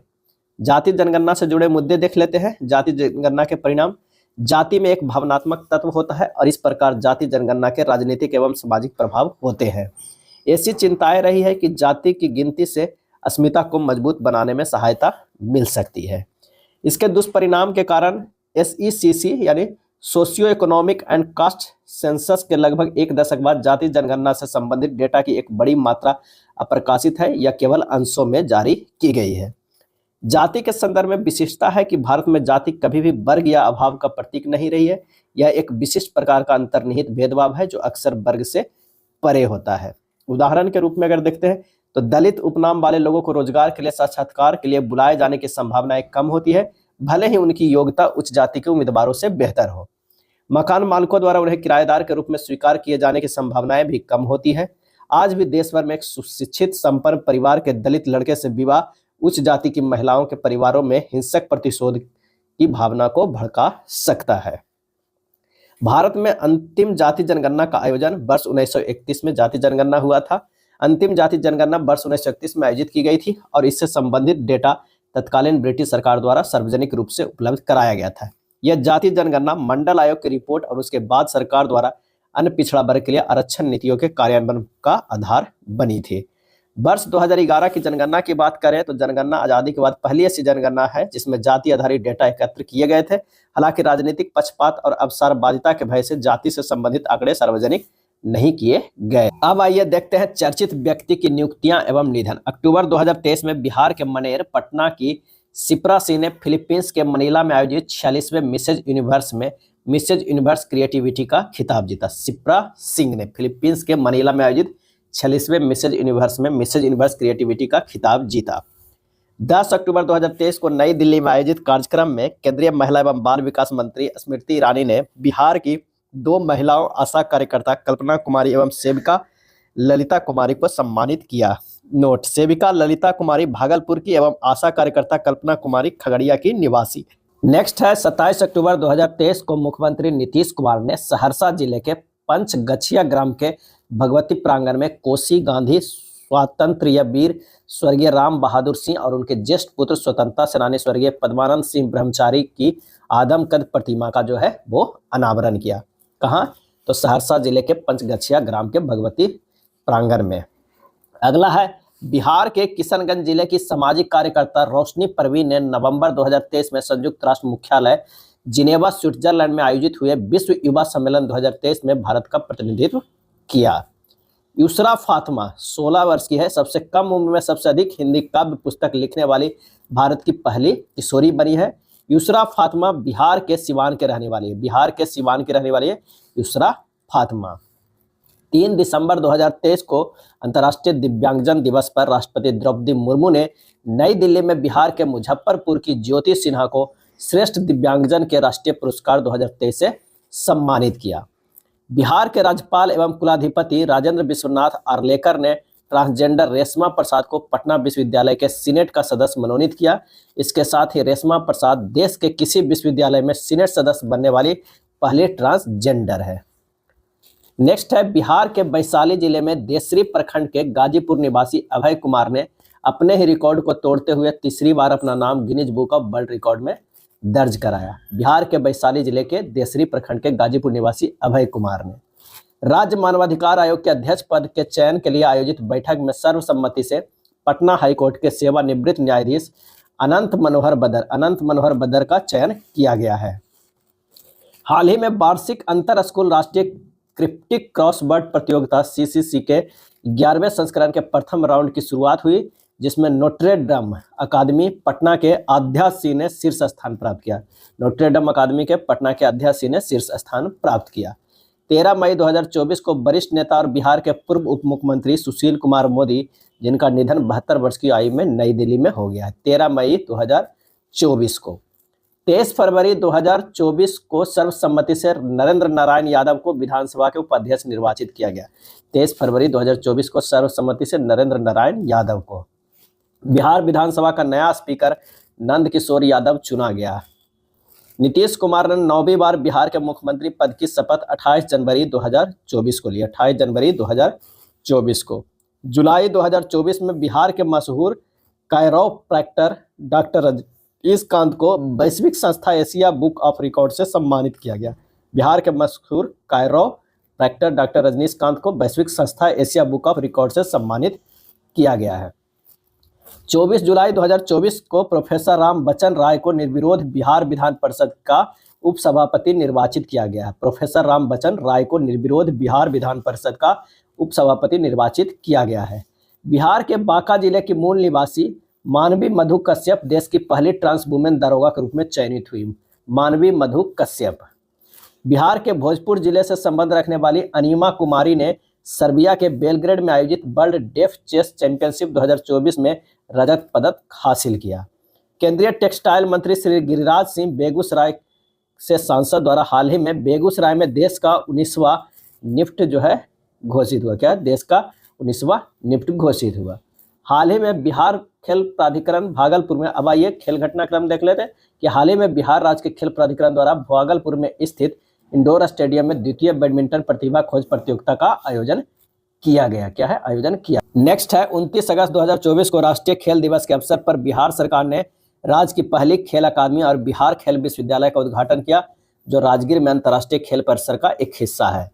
जाति जनगणना से जुड़े मुद्दे देख लेते हैं। जाति जनगणना के परिणाम। जाति में एक भावनात्मक तत्व होता है और इस प्रकार जाति जनगणना के राजनीतिक एवं सामाजिक प्रभाव होते हैं। ऐसी चिंताएं रही है कि जाति की गिनती से अस्मिता को मजबूत बनाने में सहायता मिल सकती है। इसके दुष्परिणाम के कारण SECC यानी socio economic and caste census के लगभग 1 दशक बाद जाति जनगणना से संबंधित डेटा की एक बड़ी मात्रा अप्रकाशित है या केवल अंशों में जारी की गई है। जाति के संदर्भ में विशिष्टता है कि भारत में जाति कभी भी वर्ग या अभाव का प्रतीक नहीं रही है। यह एक विशिष्ट प्रकार का अंतर्निहित भेदभाव है जो अक्सर वर्ग से परे होता है। उदाहरण के रूप में अगर देखते हैं तो दलित उपनाम वाले लोगों को रोजगार के लिए, साक्षात्कार के लिए बुलाए जाने की संभावनाएं कम होती है, भले ही उनकी योग्यता उच्च जाति के उम्मीदवारों से बेहतर हो। मकान मालिकों द्वारा उन्हें किराएदार के रूप में स्वीकार किए जाने की संभावनाएं भी कम होती है। आज भी देश भर में एक सुशिक्षित संपन्न परिवार के दलित लड़के से विवाह उच्च जाति की महिलाओं के परिवारों में हिंसक प्रतिशोध की भावना को भड़का सकता है। भारत में अंतिम जाति जनगणना का आयोजन वर्ष 1931 में जाति जनगणना हुआ था। अंतिम जाति जनगणना वर्ष 1931 में आयोजित की गई थी और इससे संबंधित डेटा तत्कालीन ब्रिटिश सरकार द्वारा सार्वजनिक रूप से उपलब्ध कराया गया था। यह जाति जनगणना मंडल आयोग की रिपोर्ट और उसके बाद सरकार द्वारा अन्य पिछड़ा वर्ग के लिए आरक्षण नीतियों के कार्यान्वयन का आधार बनी थी। वर्ष 2011 की जनगणना की बात करें तो जनगणना आजादी के बाद पहली ऐसी जनगणना है जिसमें जाति आधारित डेटा एकत्र किए गए थे। हालांकि राजनीतिक पक्षपात और अवसरवादिता के भय से जाति से संबंधित आंकड़े सार्वजनिक नहीं किए गए। अब आइए देखते हैं चर्चित व्यक्ति की नियुक्तियां एवं निधन। अक्टूबर 2023 में बिहार के मनेर, पटना की शिप्रा सिंह ने फिलीपींस के मनीला में आयोजित 46वें मिसेज यूनिवर्स में मिसेज यूनिवर्स क्रिएटिविटी का खिताब जीता। शिप्रा सिंह ने फिलीपींस के मनीला में आयोजित 46वें मिसेज यूनिवर्स में मिसेज यूनिवर्स क्रिएटिविटी का खिताब जीता। 10 अक्टूबर 2023 को नई दिल्ली में आयोजित कार्यक्रम में केंद्रीय महिला एवं बाल विकास मंत्री स्मृति ईरानी ने बिहार की 2 महिलाओं आशा कार्यकर्ता कल्पना कुमारी एवं सेविका ललिता कुमारी को सम्मानित किया। नोट: सेविका ललिता कुमारी भागलपुर की एवं आशा कार्यकर्ता कल्पना कुमारी खगड़िया की निवासी। नेक्स्ट है 27 अक्टूबर 2023 को मुख्यमंत्री नीतीश कुमार ने सहरसा जिले के पंचगछिया ग्राम के भगवती प्रांगण में कोसी गांधी स्वातंत्र्य वीर स्वर्गीय राम बहादुर सिंह और उनके ज्येष्ठ पुत्र स्वतंत्रता सेनानी स्वर्गीय पद्मानंद सिंह ब्रह्मचारी की आदमकद प्रतिमा का जो है वो अनावरण किया। कहाँ? तो सहरसा जिले के पंचगछिया ग्राम के भगवती प्रांगण में। अगला है बिहार के किशनगंज जिले की सामाजिक कार्यकर्ता रोशनी परवीन ने नवंबर 2023 में संयुक्त राष्ट्र मुख्यालय जिनेवा स्विट्जरलैंड में आयोजित हुए विश्व युवा सम्मेलन 2023 में भारत का प्रतिनिधित्व किया। यूसरा फातिमा 16 वर्ष की है। सबसे कम उम्र में सबसे अधिक हिंदी काव्य पुस्तक लिखने वाली भारत की पहली किशोरी बनी है। यूसरा फातिमा बिहार के सिवान के रहने वाली है। यूसरा फातिमा 3 दिसंबर 2023 को अंतर्राष्ट्रीय दिव्यांगजन दिवस पर राष्ट्रपति द्रौपदी मुर्मू ने नई दिल्ली में बिहार के मुजफ्फरपुर की ज्योति सिन्हा को श्रेष्ठ दिव्यांगजन के राष्ट्रीय पुरस्कार 2023 से सम्मानित किया। बिहार के राज्यपाल एवं कुलाधिपति राजेंद्र विश्वनाथ आर्लेकर ने ट्रांसजेंडर रेशमा प्रसाद को पटना विश्वविद्यालय के सीनेट का सदस्य मनोनीत किया। इसके साथ ही रेशमा प्रसाद देश के किसी विश्वविद्यालय में सीनेट सदस्य बनने वाली पहली ट्रांसजेंडर है। नेक्स्ट है, बिहार के वैशाली जिले में देसरी प्रखंड के गाजीपुर निवासी अभय कुमार ने अपने ही रिकॉर्ड को तोड़ते हुए तीसरी बार अपना नाम Guinness book of world record में दर्ज कराया। बिहार के वैशाली जिले के देसरी प्रखंड के गाजीपुर निवासी अभय कुमार ने राज्य मानवाधिकार आयोग के अध्यक्ष पद के चयन के लिए आयोजित बैठक में सर्वसम्मति से पटना हाईकोर्ट के सेवानिवृत्त न्यायाधीश अनंत मनोहर बदर का चयन किया गया है। हाल ही में वार्षिक अंतर स्कूल राष्ट्रीय क्रिप्टिक क्रॉसवर्ड प्रतियोगिता सीसीसी के 11वें संस्करण के प्रथम राउंड की शुरुआत हुई, जिसमें नोट्रे डम अकादमी पटना के आध्या सिंह ने शीर्ष स्थान प्राप्त किया। 13 मई 2024 को वरिष्ठ नेता और बिहार के पूर्व उप मुख्यमंत्री सुशील कुमार मोदी, जिनका निधन 72 वर्ष की आयु में नई दिल्ली में हो गया है, 13 मई 2024 को। 23 फरवरी 2024 को सर्वसम्मति से नरेंद्र नारायण यादव को विधानसभा के उपाध्यक्ष निर्वाचित किया गया। 23 फरवरी 2024 को सर्वसम्मति से नरेंद्र नारायण यादव को बिहार विधानसभा का नया स्पीकर नंद किशोर यादव चुना गया। नीतीश कुमार ने 9वीं बार बिहार के मुख्यमंत्री पद की शपथ 28 जनवरी 2024 को ली। 28 जनवरी 2024 को। जुलाई 2024 में बिहार के मशहूर कायरोप्रैक्टर डॉक्टर रजनीकांत को वैश्विक संस्था एशिया बुक ऑफ रिकॉर्ड से सम्मानित किया गया। बिहार के मशहूर कायरोप्रैक्टर डॉक्टर रजनीकांत को वैश्विक संस्था एशिया बुक ऑफ रिकॉर्ड से सम्मानित किया गया है। 24 जुलाई 2024 को प्रोफेसर राम बच्चन राय को निर्विरोध बिहार विधान परिषद का उपसभापति निर्वाचित किया गया है। प्रोफेसर राम बच्चन राय को निर्विरोध बिहार विधान परिषद का उपसभापति निर्वाचित किया गया है। बिहार के बांका जिले की मूल निवासी मानवी मधु कश्यप देश की पहली ट्रांस वुमेन दारोगा के रूप में चयनित हुई। मानवी मधु कश्यप। बिहार के भोजपुर जिले से संबंध रखने वाली अनीमा कुमारी ने सर्बिया के बेलग्रेड में आयोजित वर्ल्ड डेफ चेस चैंपियनशिप 2024 में रजत पदक हासिल किया। केंद्रीय टेक्सटाइल मंत्री श्री गिरिराज सिंह बेगूसराय से सांसद द्वारा हाल ही में बेगूसराय में देश का 19वां निफ्ट घोषित हुआ। क्या देश का 19वां निफ्ट घोषित हुआ। हाल ही में बिहार खेल प्राधिकरण भागलपुर में, अब आइए खेल घटनाक्रम देख लेते हैं कि हाल ही में बिहार राज्य के खेल प्राधिकरण द्वारा भागलपुर में स्थित इंडोर स्टेडियम में द्वितीय बैडमिंटन प्रतिभा खोज प्रतियोगिता का आयोजन किया गया। क्या है? आयोजन किया। नेक्स्ट है, 29 अगस्त 2024 को राष्ट्रीय खेल दिवस के अवसर पर बिहार सरकार ने राज्य की पहली खेल अकादमी और बिहार खेल विश्वविद्यालय का उद्घाटन किया, जो राजगीर में अंतर्राष्ट्रीय खेल परिसर का एक हिस्सा है।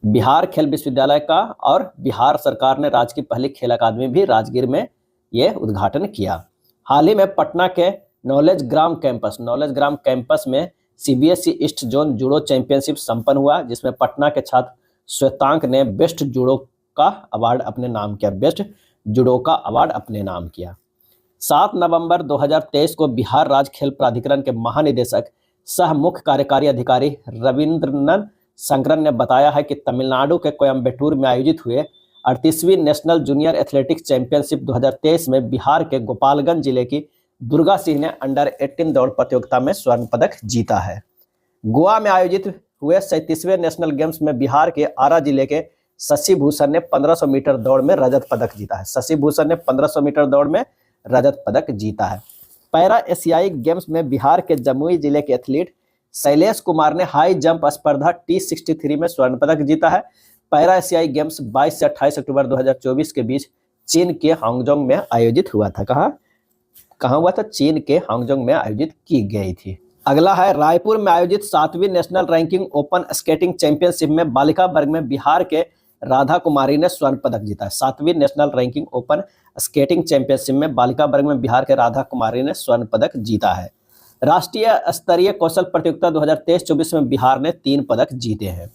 बिहार खेल विश्वविद्यालय का और बिहार सरकार ने राज्य की पहली खेल अकादमी भी राजगीर में ये उद्घाटन किया। हाल ही में पटना के नॉलेज ग्राम कैंपस में CBSE east zone judo championship संपन्न हुआ, जिसमें पटना के छात्र श्वेतांक ने बेस्ट जुडोका अवार्ड अपने नाम किया। 7 नवंबर 2023 को बिहार राज्य खेल प्राधिकरण के महानिदेशक सह मुख्य कार्यकारी अधिकारी रविंद्रनंदन शंकरन ने बताया है कि तमिलनाडु के कोयम्बटूर में आयोजित हुए 38वीं नेशनल जूनियर एथलेटिक्स चैंपियनशिप 2023 में बिहार के गोपालगंज जिले की दुर्गा सिंह ने अंडर 18 दौड़ प्रतियोगिता में स्वर्ण पदक जीता है। गोवा में आयोजित हुए 37वें नेशनल गेम्स में बिहार के आरा जिले के शशि भूषण ने 1500 मीटर दौड़ में रजत पदक जीता है। पैरा एशियाई गेम्स में बिहार के जमुई जिले के एथलीट शैलेश कुमार ने हाई जंप स्पर्धा T63 में स्वर्ण पदक जीता है। पैरा एशियाई गेम्स 22 से 28 अक्टूबर 2024 के बीच चीन के हांगजोंग में आयोजित हुआ था। कहाँ हुआ था? चीन के हांगजोंग में आयोजित की गई थी। अगला है, रायपुर में आयोजित 7वीं national ranking open skating championship में बालिका वर्ग में बिहार के राधा कुमारी ने स्वर्ण पदक जीता है। 7वीं national ranking open skating championship में बालिका वर्ग में बिहार के राधा कुमारी ने स्वर्ण पदक जीता है। राष्ट्रीय स्तरीय कौशल प्रतियोगिता 2023-24 में बिहार ने 3 पदक जीते हैं।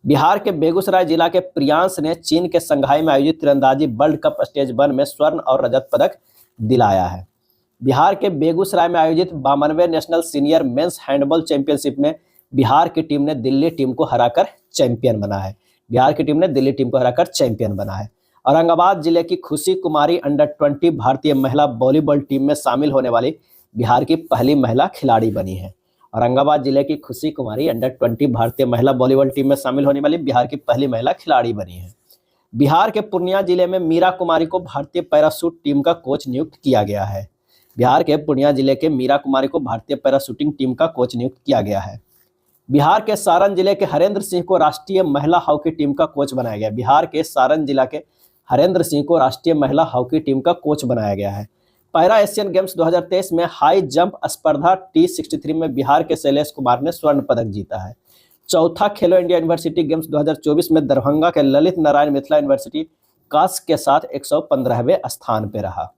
बिहार के बेगूसराय जिला के प्रियांश ने चीन के संघाई में आयोजित तीरंदाजी वर्ल्ड कप स्टेज 1 में स्वर्ण और रजत पदक दिलाया है। बिहार के बेगूसराय में आयोजित 52वें national senior men's handball championship में बिहार की टीम ने दिल्ली टीम को हराकर चैंपियन बना है। बिहार की टीम ने दिल्ली टीम को हराकर चैंपियन बना है। औरंगाबाद जिले की खुशी कुमारी अंडर-20 भारतीय महिला वॉलीबॉल टीम में शामिल होने वाली बिहार की पहली महिला खिलाड़ी बनी है। औरंगाबाद जिले की खुशी कुमारी अंडर-20 भारतीय महिला वॉलीबॉल टीम में शामिल होने वाली बिहार की पहली महिला खिलाड़ी बनी है। बिहार के पूर्णिया जिले में मीरा कुमारी को भारतीय पैराशूट टीम का कोच नियुक्त किया गया है। बिहार के पूर्णिया जिले के मीरा कुमारी को भारतीय पैराशूटिंग टीम का कोच नियुक्त किया गया है। बिहार के सारण जिले के हरेंद्र सिंह को राष्ट्रीय महिला हॉकी टीम का कोच बनाया गया। बिहार के सारण जिला के हरेंद्र सिंह को राष्ट्रीय महिला हॉकी टीम का कोच बनाया गया है। पैरा एशियन गेम्स 2023 में हाई जंप स्पर्धा T63 में बिहार के शैलेश कुमार ने स्वर्ण पदक जीता है। चौथा खेलो इंडिया यूनिवर्सिटी गेम्स 2024 में दरभंगा के ललित नारायण मिथिला यूनिवर्सिटी कास्ट के साथ 115वें स्थान पर रहा।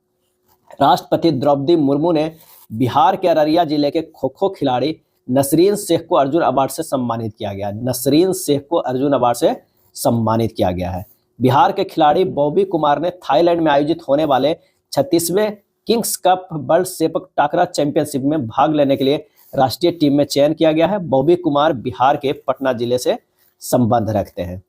राष्ट्रपति द्रौपदी मुर्मू ने बिहार के अररिया जिले के खो खो खिलाड़ी नसरीन शेख को अर्जुन अवार्ड से सम्मानित किया गया। नसरीन शेख को अर्जुन अवार्ड से सम्मानित किया गया है। बिहार के खिलाड़ी बॉबी कुमार ने थाईलैंड में आयोजित होने वाले 36वें King's Cup world sepak takraw championship में भाग लेने के लिए राष्ट्रीय टीम में चयन किया गया है। बॉबी कुमार बिहार के पटना जिले से संबंध रखते हैं।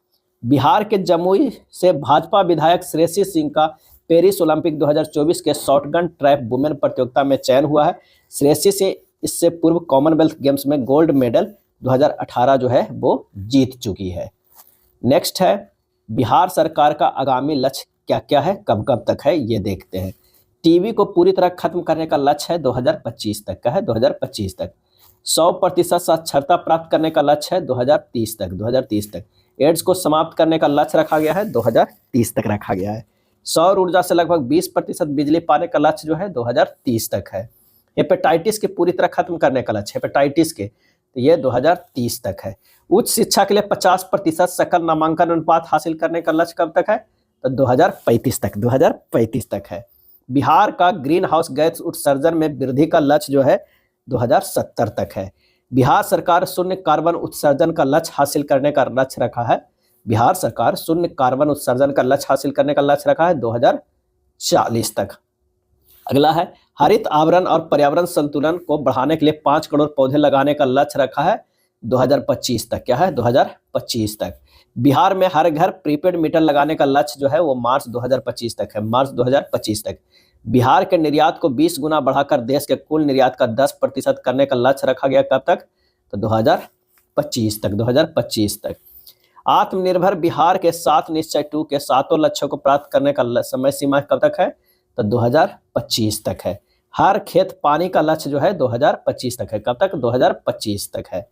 बिहार के जमुई से भाजपा विधायक श्रेयसी सिंह का पेरिस ओलंपिक 2024 के शॉटगन ट्रैप वुमेन प्रतियोगिता में चयन हुआ है। श्रेयसी से इससे पूर्व कॉमनवेल्थ गेम्स में गोल्ड मेडल 2018 जो है वो जीत चुकी है। नेक्स्ट है बिहार सरकार का आगामी लक्ष्य क्या क्या है, कब कब तक है, ये देखते हैं। टीवी को पूरी तरह खत्म करने का लक्ष्य है 2025 तक का है, 2025 तक। 100% साक्षरता प्राप्त करने का लक्ष्य है 2030 तक। एड्स को समाप्त करने का लक्ष्य रखा गया है 2030 तक रखा गया है। सौर ऊर्जा से लगभग 20% बिजली पाने का लक्ष्य जो है 2030 तक है। हेपेटाइटिस के पूरी तरह खत्म करने का लक्ष्य हेपेटाइटिस के तो ये 2030 तक है। उच्च शिक्षा के लिए 50% सकल नामांकन अनुपात हासिल करने का लक्ष्य कब तक है, तो 2035 तक है। बिहार का ग्रीन हाउस गैस उत्सर्जन में वृद्धि का लक्ष्य जो है 2070 तक है। बिहार सरकार शून्य कार्बन उत्सर्जन का लक्ष्य हासिल करने का लक्ष्य रखा है। बिहार सरकार शून्य कार्बन उत्सर्जन का लक्ष्य हासिल करने का लक्ष्य रखा है 2040 तक। अगला है हरित आवरण और पर्यावरण संतुलन को बढ़ाने के लिए 5 करोड़ पौधे लगाने का लक्ष्य रखा है 2025 तक। क्या है, 2025 तक। बिहार में हर घर प्रीपेड मीटर लगाने का लक्ष्य जो है वो मार्च 2025 तक है, मार्च 2025 तक। बिहार के निर्यात को 20 गुना बढ़ाकर देश के कुल निर्यात का 10% करने का लक्ष्य रखा गया। कब तक, तो 2025 तक। आत्मनिर्भर बिहार के 7 निश्चय 2 के 7 लक्ष्यों को प्राप्त करने का समय सीमा कब तक है, तो 2025 तक है। हर खेत पानी का लक्ष्य जो है 2025 तक है। कब तक, 2025 तक है।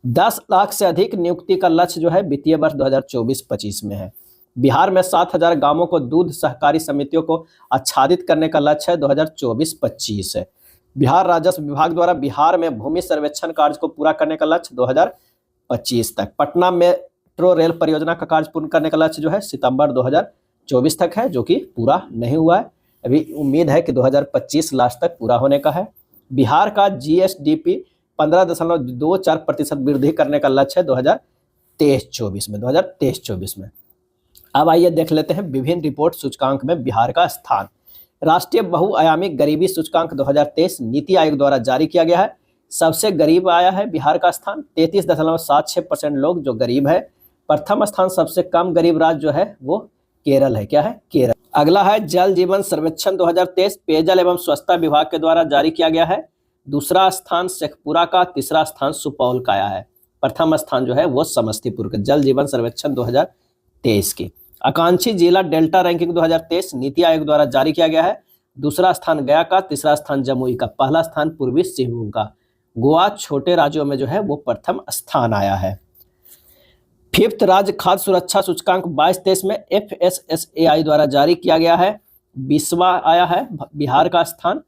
10 लाख से अधिक नियुक्ति का लक्ष्य जो है वित्तीय वर्ष 2024-25 में है। बिहार में 7000 गांवों को दूध सहकारी समितियों को आच्छादित करने का लक्ष्य है 2024-25 है। बिहार राजस्व विभाग द्वारा बिहार में भूमि सर्वेक्षण कार्य को पूरा करने का लक्ष्य 2025 तक। पटना मेट्रो रेल परियोजना का कार्य पूर्ण करने का लक्ष्य जो है सितंबर 2024 तक है, जो कि पूरा नहीं हुआ है। अभी उम्मीद है कि 2025 लास्ट तक पूरा होने का है। बिहार का GSDP 15.24% वृद्धि करने का लक्ष्य है 2023-24 में। अब आइए देख लेते हैं विभिन्न रिपोर्ट सूचकांक में बिहार का स्थान। राष्ट्रीय बहुआयामी गरीबी सूचकांक 2023 नीति आयोग द्वारा जारी किया गया है। सबसे गरीब आया है बिहार का स्थान, 33.76% लोग जो गरीब है। प्रथम स्थान सबसे कम गरीब राज्य जो है वो केरल है। क्या है, केरल। अगला है जल जीवन सर्वेक्षण 2023 पेयजल एवं स्वच्छता विभाग के द्वारा जारी किया गया है। दूसरा स्थान शेखपुरा का, तीसरा स्थान सुपौल का आया है। प्रथम स्थान जो है वो समस्तीपुर का जल जीवन सर्वेक्षण 2023 की। आकांक्षी जिला डेल्टा रैंकिंग 2023 नीति आयोग द्वारा जारी किया गया है। दूसरा स्थान गया का, तीसरा स्थान जमुई का, पहला स्थान पूर्वी सिंहभूम का। गोवा छोटे राज्यों में जो है वो प्रथम स्थान आया है। 5th राज्य खाद्य सुरक्षा सूचकांक 22-23 में FSSAI द्वारा जारी किया गया है। 20वां आया है बिहार का स्थान,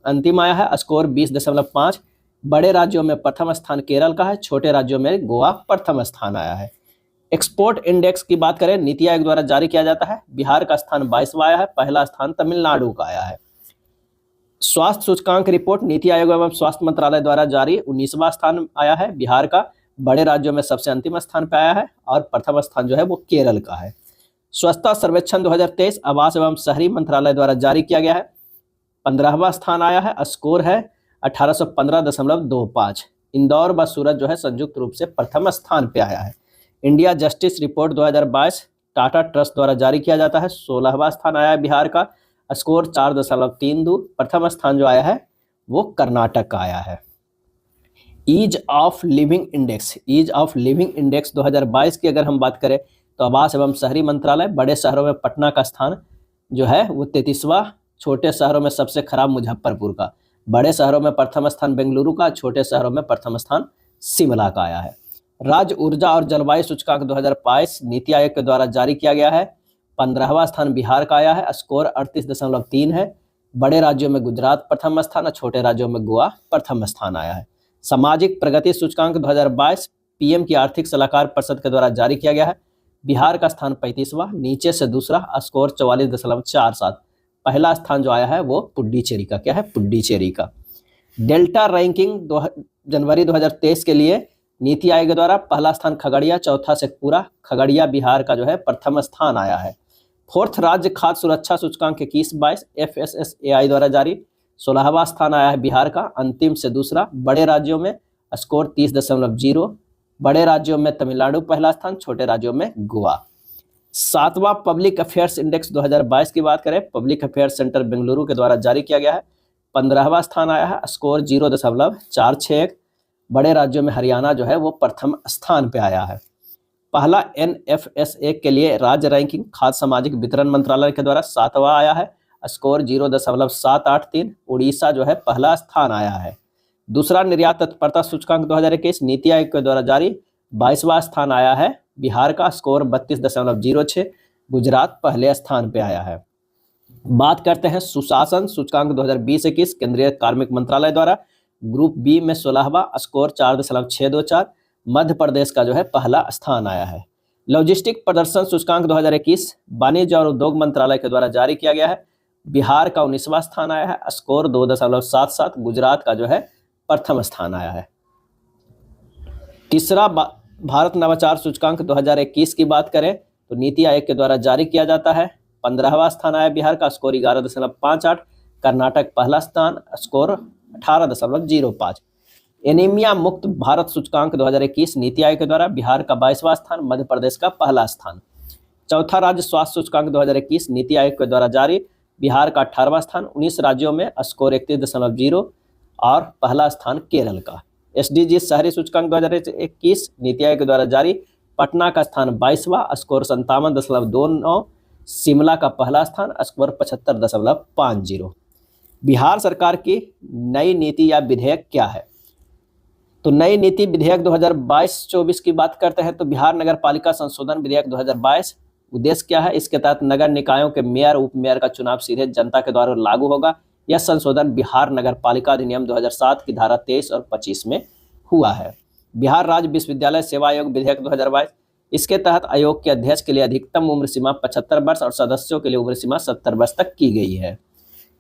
अंतिम आया है स्कोर 20.5। बड़े राज्यों में प्रथम स्थान केरल का है, छोटे राज्यों में गोवा प्रथम स्थान आया है। एक्सपोर्ट इंडेक्स की बात करें, नीति आयोग द्वारा जारी किया जाता है। बिहार का स्थान 22वां आया है, पहला स्थान तमिलनाडु का आया है। स्वास्थ्य सूचकांक रिपोर्ट नीति आयोग एवं स्वास्थ्य मंत्रालय द्वारा जारी 19वां स्थान आया है बिहार का। बड़े राज्यों में सबसे अंतिम स्थान पे आया है और प्रथम स्थान जो है वो केरल का है। स्वच्छता सर्वेक्षण 2023 आवास एवं शहरी मंत्रालय द्वारा जारी किया गया है। 15वां स्थान आया है, स्कोर है 1815.25। इंदौर व सूरत जो है संयुक्त रूप से प्रथम स्थान पे आया है। India justice report 2022 Tata trust द्वारा जारी किया जाता है। 16वां स्थान आया है बिहार का, स्कोर 4.32। प्रथम स्थान जो आया है वो कर्नाटक का आया है। Ease of living index, ease of living index 2022 की अगर हम बात करें तो आवास एवं शहरी मंत्रालय, बड़े शहरों में पटना का स्थान जो है वो 33वां, छोटे शहरों में सबसे खराब मुजफ्फरपुर का, बड़े शहरों में प्रथम स्थान बेंगलुरु का, छोटे शहरों में प्रथम स्थान शिमला का आया है। राज्य ऊर्जा और जलवायु सूचकांक 2022 नीति आयोग के द्वारा जारी किया गया है। 15वां स्थान बिहार का आया है, स्कोर 38.3 है। बड़े राज्यों में गुजरात प्रथम स्थान और छोटे राज्यों में गोवा प्रथम स्थान आया है। सामाजिक प्रगति सूचकांक 2022 पीएम की आर्थिक सलाहकार परिषद के द्वारा जारी किया गया है। बिहार का स्थान 35वां, नीचे से दूसरा, स्कोर 44.47। पहला स्थान जो आया है वो पुडुचेरी का, क्या है, पुडुचेरी का। डेल्टा रैंकिंग जनवरी 2023 के लिए नीति आयोग द्वारा पहला स्थान खगड़िया, चौथा शेखपुरा, खगड़िया बिहार का जो है प्रथम स्थान आया है। फोर्थ राज्य खाद्य सुरक्षा सूचकांक 21-22 FSSAI द्वारा जारी 16वां स्थान आया है बिहार का, अंतिम से दूसरा। बड़े राज्यों में स्कोर 30.0, बड़े राज्यों में तमिलनाडु पहला स्थान, छोटे राज्यों में गोवा। 7वां पब्लिक अफेयर्स इंडेक्स 2022 की बात करें, पब्लिक अफेयर्स सेंटर बेंगलुरु के द्वारा जारी किया गया है। 15वां स्थान आया है, स्कोर 0.461। बड़े राज्यों में हरियाणा जो है वो प्रथम स्थान पे आया है। पहला NFSA के लिए राज्य रैंकिंग खाद्य सामाजिक वितरण मंत्रालय के द्वारा 7वां आया है, स्कोर 0.783। उड़ीसा जो है पहला स्थान आया है। दूसरा निर्यात तत्परता सूचकांक 2021 नीति आयोग के द्वारा जारी 22वां स्थान आया है बिहार का, स्कोर 32.06। गुजरात पहले स्थान पे आया है। बात करते हैं सुशासन सूचकांक 2020-21 केंद्रीय कार्मिक मंत्रालय द्वारा, ग्रुप बी में 16वां, स्कोर 4.624। मध्य प्रदेश का जो है पहला स्थान आया है। लॉजिस्टिक प्रदर्शन सूचकांक 2021 वाणिज्य और उद्योग मंत्रालय के द्वारा जारी किया गया है। बिहार का 19वां स्थान आया है, स्कोर 2.77। गुजरात का जो है प्रथम स्थान आया है। तीसरा भारत नवाचार सूचकांक 2021 की बात करें तो नीति आयोग के द्वारा जारी किया जाता है। 15वां स्थान आया बिहार का, स्कोर 11.58। कर्नाटक पहला स्थान, स्कोर 18.05। एनीमिया मुक्त भारत सूचकांक 2021 नीति आयोग के द्वारा बिहार का 22वां स्थान, मध्य प्रदेश का पहला स्थान। चौथा राज्य स्वास्थ्य सूचकांक 2021 नीति आयोग के द्वारा जारी, बिहार का 18वां स्थान, 19 राज्यों में स्कोर 31.0 और पहला स्थान केरल का। SDG शहरी सूचकांक 2021 नीति आयोग के द्वारा जारी, पटना का स्थान 22वां, स्कोर 57.29। शिमला का पहला स्थान, स्कोर 75.50। बिहार सरकार की नई नीति या विधेयक क्या है? तो नई नीति विधेयक 2022-24 की बात करते हैं तो बिहार नगर पालिका संशोधन विधेयक 2022। उद्देश्य क्या है? इसके तहत नगर निकायों के मेयर उप मेयर का चुनाव सीधे जनता के द्वारा लागू होगा। यह संशोधन बिहार नगर पालिका अधिनियम 2007 की धारा 23 और 25 में हुआ है। बिहार राज्य विश्वविद्यालय सेवा आयोग विधेयक 2022, इसके तहत आयोग के अध्यक्ष के लिए अधिकतम उम्र सीमा 75 वर्ष और सदस्यों के लिए उम्र सीमा 70 वर्ष तक की गई है।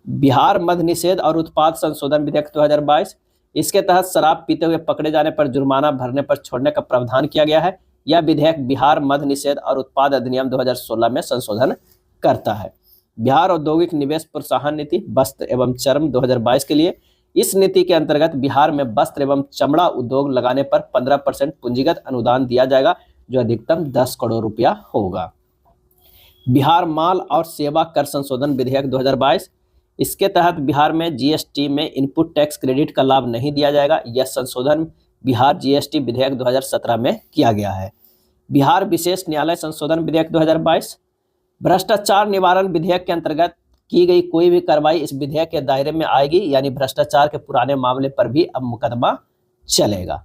बिहार मद्य निषेध और उत्पाद संशोधन विधेयक 2022, इसके तहत शराब पीते हुए पकड़े जाने पर जुर्माना भरने पर छोड़ने का प्रावधान किया गया है। यह विधेयक बिहार मद्य निषेध और उत्पाद अधिनियम 2016 में संशोधन करता है। बिहार औद्योगिक निवेश प्रोत्साहन नीति वस्त्र एवं चर्म 2022 के लिए, इस नीति के अंतर्गत बिहार में वस्त्र एवं चमड़ा उद्योग लगाने पर 15% पूंजीगत अनुदान दिया जाएगा, जो अधिकतम 10 करोड़ रुपया होगा। बिहार माल और सेवा कर संशोधन विधेयक 2022, इसके तहत बिहार में GST में इनपुट टैक्स क्रेडिट का लाभ नहीं दिया जाएगा। यह संशोधन बिहार GST विधेयक 2017 में किया गया है। बिहार विशेष न्यायालय संशोधन विधेयक 2022, भ्रष्टाचार निवारण विधेयक के अंतर्गत की गई कोई भी कार्रवाई इस विधेयक के दायरे में आएगी, यानी भ्रष्टाचार के पुराने मामले पर भी अब मुकदमा चलेगा।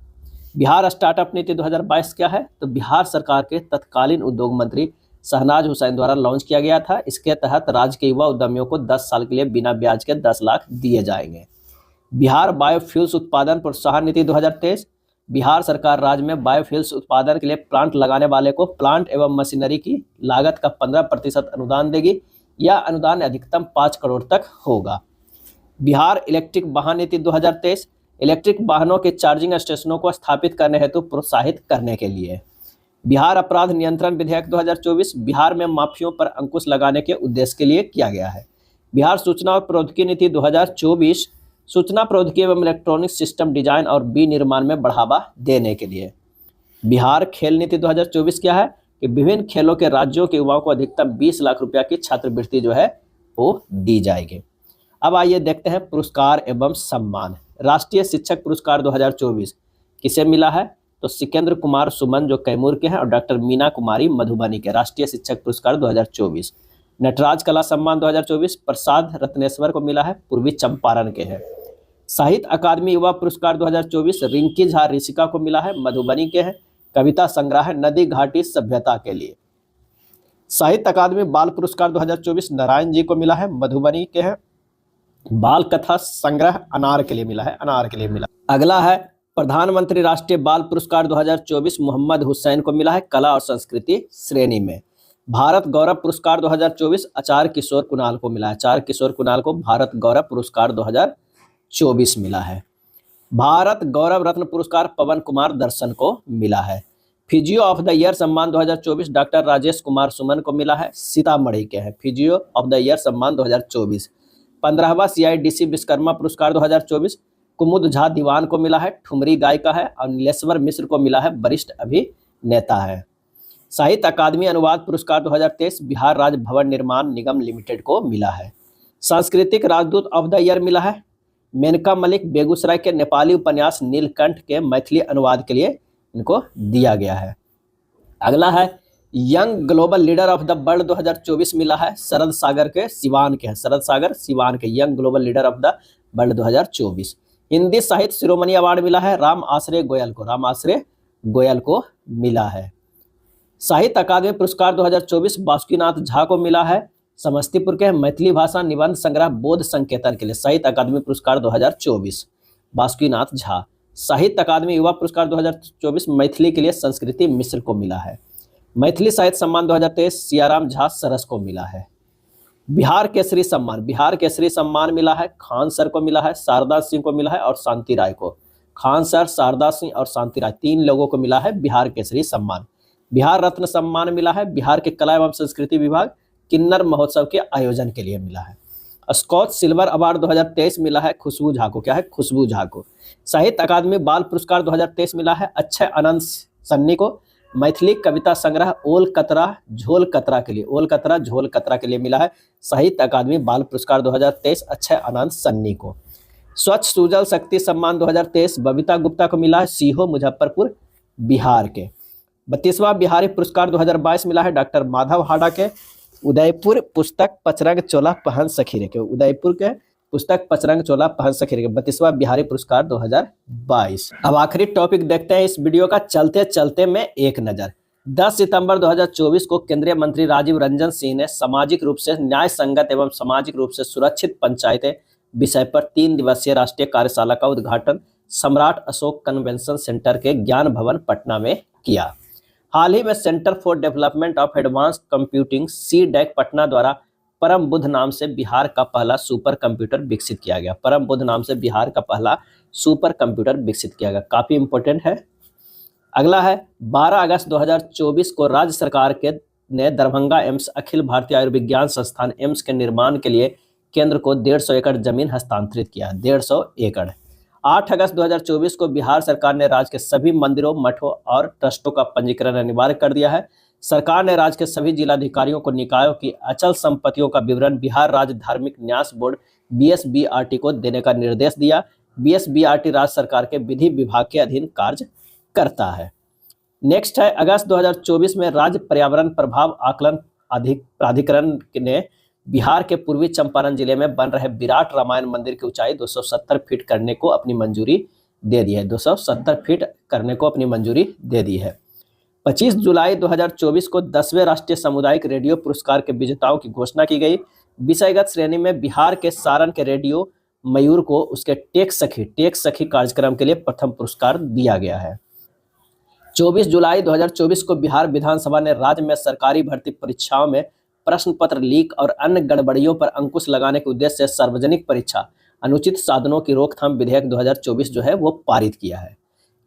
बिहार स्टार्टअप नीति 2022 क्या है? तो बिहार सरकार के तत्कालीन उद्योग मंत्री शहनाज हुसैन द्वारा लॉन्च किया गया था। इसके तहत राज्य के युवा उद्यमियों को 10 साल के लिए बिना ब्याज के 10 लाख दिए जाएंगे। बिहार बायोफ्यूल्स उत्पादन प्रोत्साहन नीति 2023, बिहार सरकार राज्य में बायोफ्यूल्स उत्पादन के लिए प्लांट लगाने वाले को प्लांट एवं मशीनरी की लागत का 15% अनुदान देगी। यह अनुदान अधिकतम 5 करोड़ तक होगा। बिहार इलेक्ट्रिक वाहन नीति 2023 इलेक्ट्रिक वाहनों के चार्जिंग स्टेशनों को स्थापित करने हेतु प्रोत्साहित करने के लिए। बिहार अपराध नियंत्रण विधेयक 2024 बिहार में माफियों पर अंकुश लगाने के उद्देश्य के लिए किया गया है। बिहार सूचना और प्रौद्योगिकी नीति 2024 सूचना प्रौद्योगिकी एवं इलेक्ट्रॉनिक सिस्टम डिजाइन और विनिर्माण में बढ़ावा देने के लिए। बिहार खेल नीति 2024 क्या है कि विभिन्न खेलों के राज्यों के युवाओं को अधिकतम 20 लाख रुपया की छात्रवृत्ति जो है वो दी जाएगी। अब आइए देखते हैं पुरस्कार एवं सम्मान। राष्ट्रीय शिक्षक पुरस्कार 2024 किसे मिला है? तो सिकेंद्र कुमार सुमन जो कैमूर के हैं और डॉक्टर मीना कुमारी मधुबनी के। राष्ट्रीय शिक्षक पुरस्कार 2024। नटराज कला सम्मान 2024 प्रसाद रत्नेश्वर को मिला है, पूर्वी चंपारण के हैं। साहित्य अकादमी युवा पुरस्कार 2024 रिंकी झा ऋषिका को मिला है, मधुबनी के हैं। कविता संग्रह नदी घाटी सभ्यता के लिए। साहित्य अकादमी बाल पुरस्कार 2024 नारायण जी को मिला है, मधुबनी के हैं। बाल कथा संग्रह अनार के लिए मिला है, अनार के लिए मिला। अगला है प्रधानमंत्री राष्ट्रीय बाल पुरस्कार 2024 मोहम्मद हुसैन को मिला है, कला और संस्कृति श्रेणी में। भारत गौरव पुरस्कार 2024 आचार्य किशोर कुणाल को मिला है, आचार्य किशोर कुणाल को भारत गौरव पुरस्कार 2024 मिला है। भारत गौरव रत्न पुरस्कार पवन कुमार दर्शन को मिला है। फिजियो ऑफ द ईयर सम्मान 2024 डॉक्टर राजेश कुमार सुमन को मिला है, सीतामढ़ी के हैं। फिजियो ऑफ द ईयर सम्मान 2024। 15वां CIDC विश्वकर्मा पुरस्कार 2024 कुमुद झा दीवान को मिला है, ठुमरी गायिका है। और नीलेश्वर मिश्र को मिला है, वरिष्ठ अभिनेता है। साहित्य अकादमी अनुवाद पुरस्कार 2023 बिहार राज्य भवन निर्माण निगम लिमिटेड को मिला है। सांस्कृतिक राजदूत ऑफ द ईयर मिला है मेनका मलिक बेगूसराय के। नेपाली उपन्यास नीलकंठ के मैथिली अनुवाद के लिए इनको दिया गया है। अगला है young global leader of the world 2024 मिला है शरद सागर के, सिवान के हैं। शरद सागर सिवान के young global leader of the world 2024। Hindi साहित्य शिरोमणि अवार्ड मिला है राम आश्रय गोयल को, राम आश्रय गोयल को मिला है। साहित्य अकादमी पुरस्कार 2024 बासुकीनाथ झा को मिला है, समस्तीपुर के। मैथिली भाषा निबंध संग्रह बोध संकेतन के लिए साहित्य अकादमी पुरस्कार 2024 बासुकीनाथ झा। साहित्य अकादमी युवा पुरस्कार 2024 मैथिली के लिए संस्कृति मिश्र को मिला है। मैथिली साहित्य सम्मान 2023 सियाराम झा सरस को मिला है। बिहार केसरी सम्मान, बिहार केसरी सम्मान मिला है खान सर को मिला है, शारदा सिंह को मिला है और शांति राय को। खान सर, शारदा सिंह और शांति राय 3 लोगों को मिला है बिहार केसरी सम्मान। बिहार रत्न सम्मान मिला है बिहार के कला एवं संस्कृति विभाग किन्नर महोत्सव के आयोजन के लिए मिला है। स्कॉच सिल्वर अवार्ड 2023 मिला है खुशबू झा को, क्या है? खुशबू झा को। साहित्य अकादमी बाल पुरस्कार 2023 मिला है अक्षय अनंत सन्नी को। मैथिली कविता संग्रह ओल कतरा झोल कतरा के लिए, ओल कतरा झोल कतरा के लिए मिला है साहित्य अकादमी बाल पुरस्कार 2023 अक्षय अनंत सन्नी को। स्वच्छ सुजल शक्ति सम्मान 2023 बबीता गुप्ता को मिला है, सीहो मुजफ्फरपुर बिहार के। 32वां बिहारी पुरस्कार 2022 मिला है डॉक्टर माधव हाडा के, उदयपुर पुस्तक पचरंग चोला पहन सखीरे के, उदयपुर के पुस्तक पचरंग चोला पहन सखीरे के 32वां बिहारी पुरस्कार 2022। अब आखिरी टॉपिक देखते हैं इस वीडियो का, चलते चलते में एक नजर। 10 सितंबर 2024 को केंद्रीय मंत्री राजीव रंजन सिंह ने सामाजिक रूप से न्याय संगत एवं सामाजिक रूप से सुरक्षित पंचायतें विषय पर 3 दिवसीय राष्ट्रीय कार्यशाला का उद्घाटन सम्राट अशोक कन्वेंशन सेंटर के ज्ञान भवन पटना में किया। हाल ही में centre for development of advance computing CDEC Patna द्वारा परम बुद्ध नाम से बिहार का पहला सुपर कंप्यूटर विकसित किया गया। परम बुद्ध नाम से बिहार का पहला सुपर कंप्यूटर विकसित किया गया, काफी इंपॉर्टेंट है। अगला है 12 अगस्त 2024 को राज्य सरकार के ने दरभंगा एम्स अखिल भारतीय आयुर्विज्ञान संस्थान एम्स के निर्माण के लिए केंद्र को 150 एकड़ जमीन हस्तांतरित किया, 150 एकड़। 8 अगस्त 2024 को बिहार सरकार ने राज्य के सभी मंदिरों, मठों और ट्रस्टों का पंजीकरण अनिवार्य कर दिया है। सरकार ने राज्य के सभी जिलाधिकारियों को निकायों की अचल संपत्तियों का विवरण बिहार राज्य धार्मिक न्यास बोर्ड BSBRT को देने का निर्देश दिया। BSBRT राज्य सरकार के विधि विभाग के अधीन कार्य करता है। नेक्स्ट है अगस्त 2024 में राज्य पर्यावरण प्रभाव आकलन प्राधिकरण ने बिहार के पूर्वी चंपारण जिले में बन रहे विराट रामायण मंदिर की ऊंचाई 270 फीट करने को अपनी मंजूरी दे दी है, 270 फीट करने को अपनी मंजूरी दे दी है। 25 जुलाई 2024 को 10वें राष्ट्रीय सामुदायिक रेडियो पुरस्कार के विजेताओं की घोषणा की गई। विषयगत श्रेणी में बिहार के सारण के रेडियो मयूर को उसके टेक सखी कार्यक्रम के लिए प्रथम पुरस्कार दिया गया है। 24 जुलाई 2024 को बिहार विधानसभा ने राज्य में सरकारी भर्ती परीक्षाओं में प्रश्न पत्र लीक और अन्य गड़बड़ियों पर अंकुश लगाने के उद्देश्य से सार्वजनिक परीक्षा अनुचित साधनों की रोकथाम विधेयक 2024 जो है वो पारित किया है।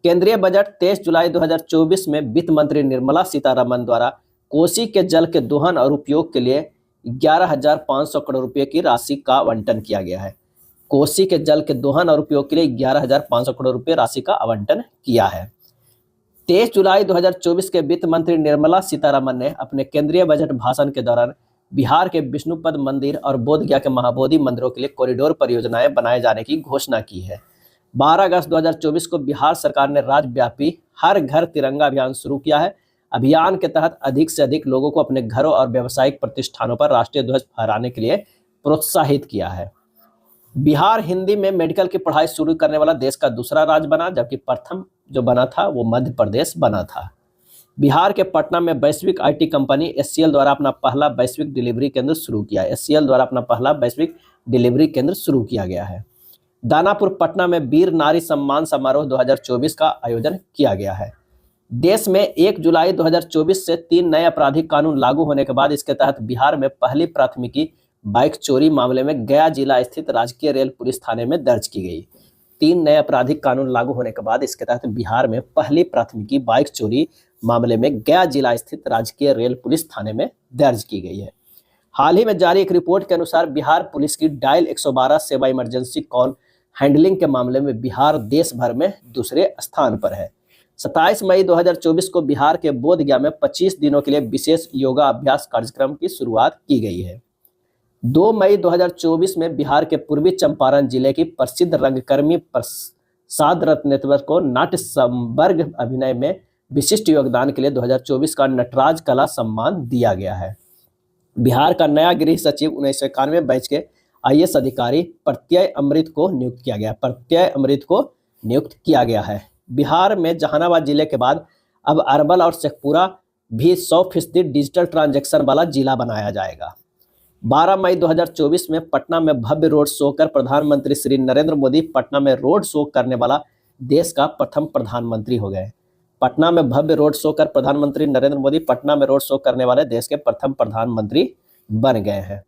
केंद्रीय बजट 23 जुलाई 2024 में वित्त मंत्री निर्मला सीतारमण द्वारा कोसी के जल के दोहन और उपयोग के लिए 11,500 करोड़ रुपए की राशि का आवंटन किया गया है। कोसी के जल के दोहन और उपयोग के लिए 11,500 करोड़ रुपए राशि का आवंटन किया है। 23 जुलाई 2024 के वित्त मंत्री निर्मला सीतारमण ने अपने केंद्रीय बजट भाषण के दौरान बिहार के विष्णुपद मंदिर और बोधगया के महाबोधि मंदिरों के लिए कॉरिडोर परियोजनाएं बनाए जाने की घोषणा की है। 12 अगस्त 2024 को बिहार सरकार ने राज्यव्यापी हर घर तिरंगा अभियान शुरू किया है। अभियान के तहत अधिक से अधिक लोगों को अपने घरों और व्यावसायिक प्रतिष्ठानों पर राष्ट्रीय ध्वज फहराने के लिए प्रोत्साहित किया है। बिहार हिंदी में मेडिकल की पढ़ाई शुरू करने वाला देश का दूसरा राज्य बना, जबकि प्रथम जो बना था वो मध्य प्रदेश बना था। बिहार के पटना में वैश्विक आईटी कंपनी एचसीएल द्वारा अपना पहला वैश्विक डिलीवरी केंद्र शुरू किया। एचसीएल द्वारा अपना पहला वैश्विक डिलीवरी केंद्र शुरू किया गया है। दानापुर पटना में वीर नारी सम्मान समारोह 2024 का आयोजन किया गया है। देश में 1 जुलाई 2024 से 3 नए आपराधिक कानून लागू होने के बाद इसके तहत बिहार में पहली प्राथमिकी बाइक चोरी मामले में गया जिला स्थित राजकीय रेल पुलिस थाने में दर्ज की गई। 3 नए आपराधिक कानून लागू होने के बाद इसके तहत बिहार में पहली प्राथमिकी बाइक चोरी मामले में गया जिला स्थित राजकीय रेल पुलिस थाने में दर्ज की गई है। हाल ही में जारी एक रिपोर्ट के अनुसार बिहार पुलिस की डायल 112 सेवा इमरजेंसी कॉल हैंडलिंग के मामले में बिहार देश भर में दूसरे स्थान पर है। 27 मई 2024 को बिहार के बोधगया में 25 दिनों के लिए विशेष योगा अभ्यास कार्यक्रम की शुरुआत की गई है। 2 मई 2024 में बिहार के पूर्वी चंपारण जिले की प्रसिद्ध रंगकर्मी प्रसाद रत्नेश्वर को नाट्य संवर्ग अभिनय में विशिष्ट योगदान के लिए 2024 का नटराज कला सम्मान दिया गया है। बिहार का नया गृह सचिव 1991 बैच के आईएएस अधिकारी प्रत्यय अमृत को नियुक्त किया गया है। बिहार में जहानाबाद जिले के बाद अब अरवल और शेखपुरा भी 100% डिजिटल ट्रांजैक्शन वाला जिला बनाया जाएगा। 12 मई 2024 में पटना में भव्य रोड शो कर प्रधानमंत्री श्री नरेंद्र मोदी पटना में रोड शो करने वाला देश का प्रथम प्रधानमंत्री हो गए। पटना में भव्य रोड शो कर प्रधानमंत्री नरेंद्र मोदी पटना में रोड शो करने वाले देश के प्रथम प्रधानमंत्री बन गए हैं।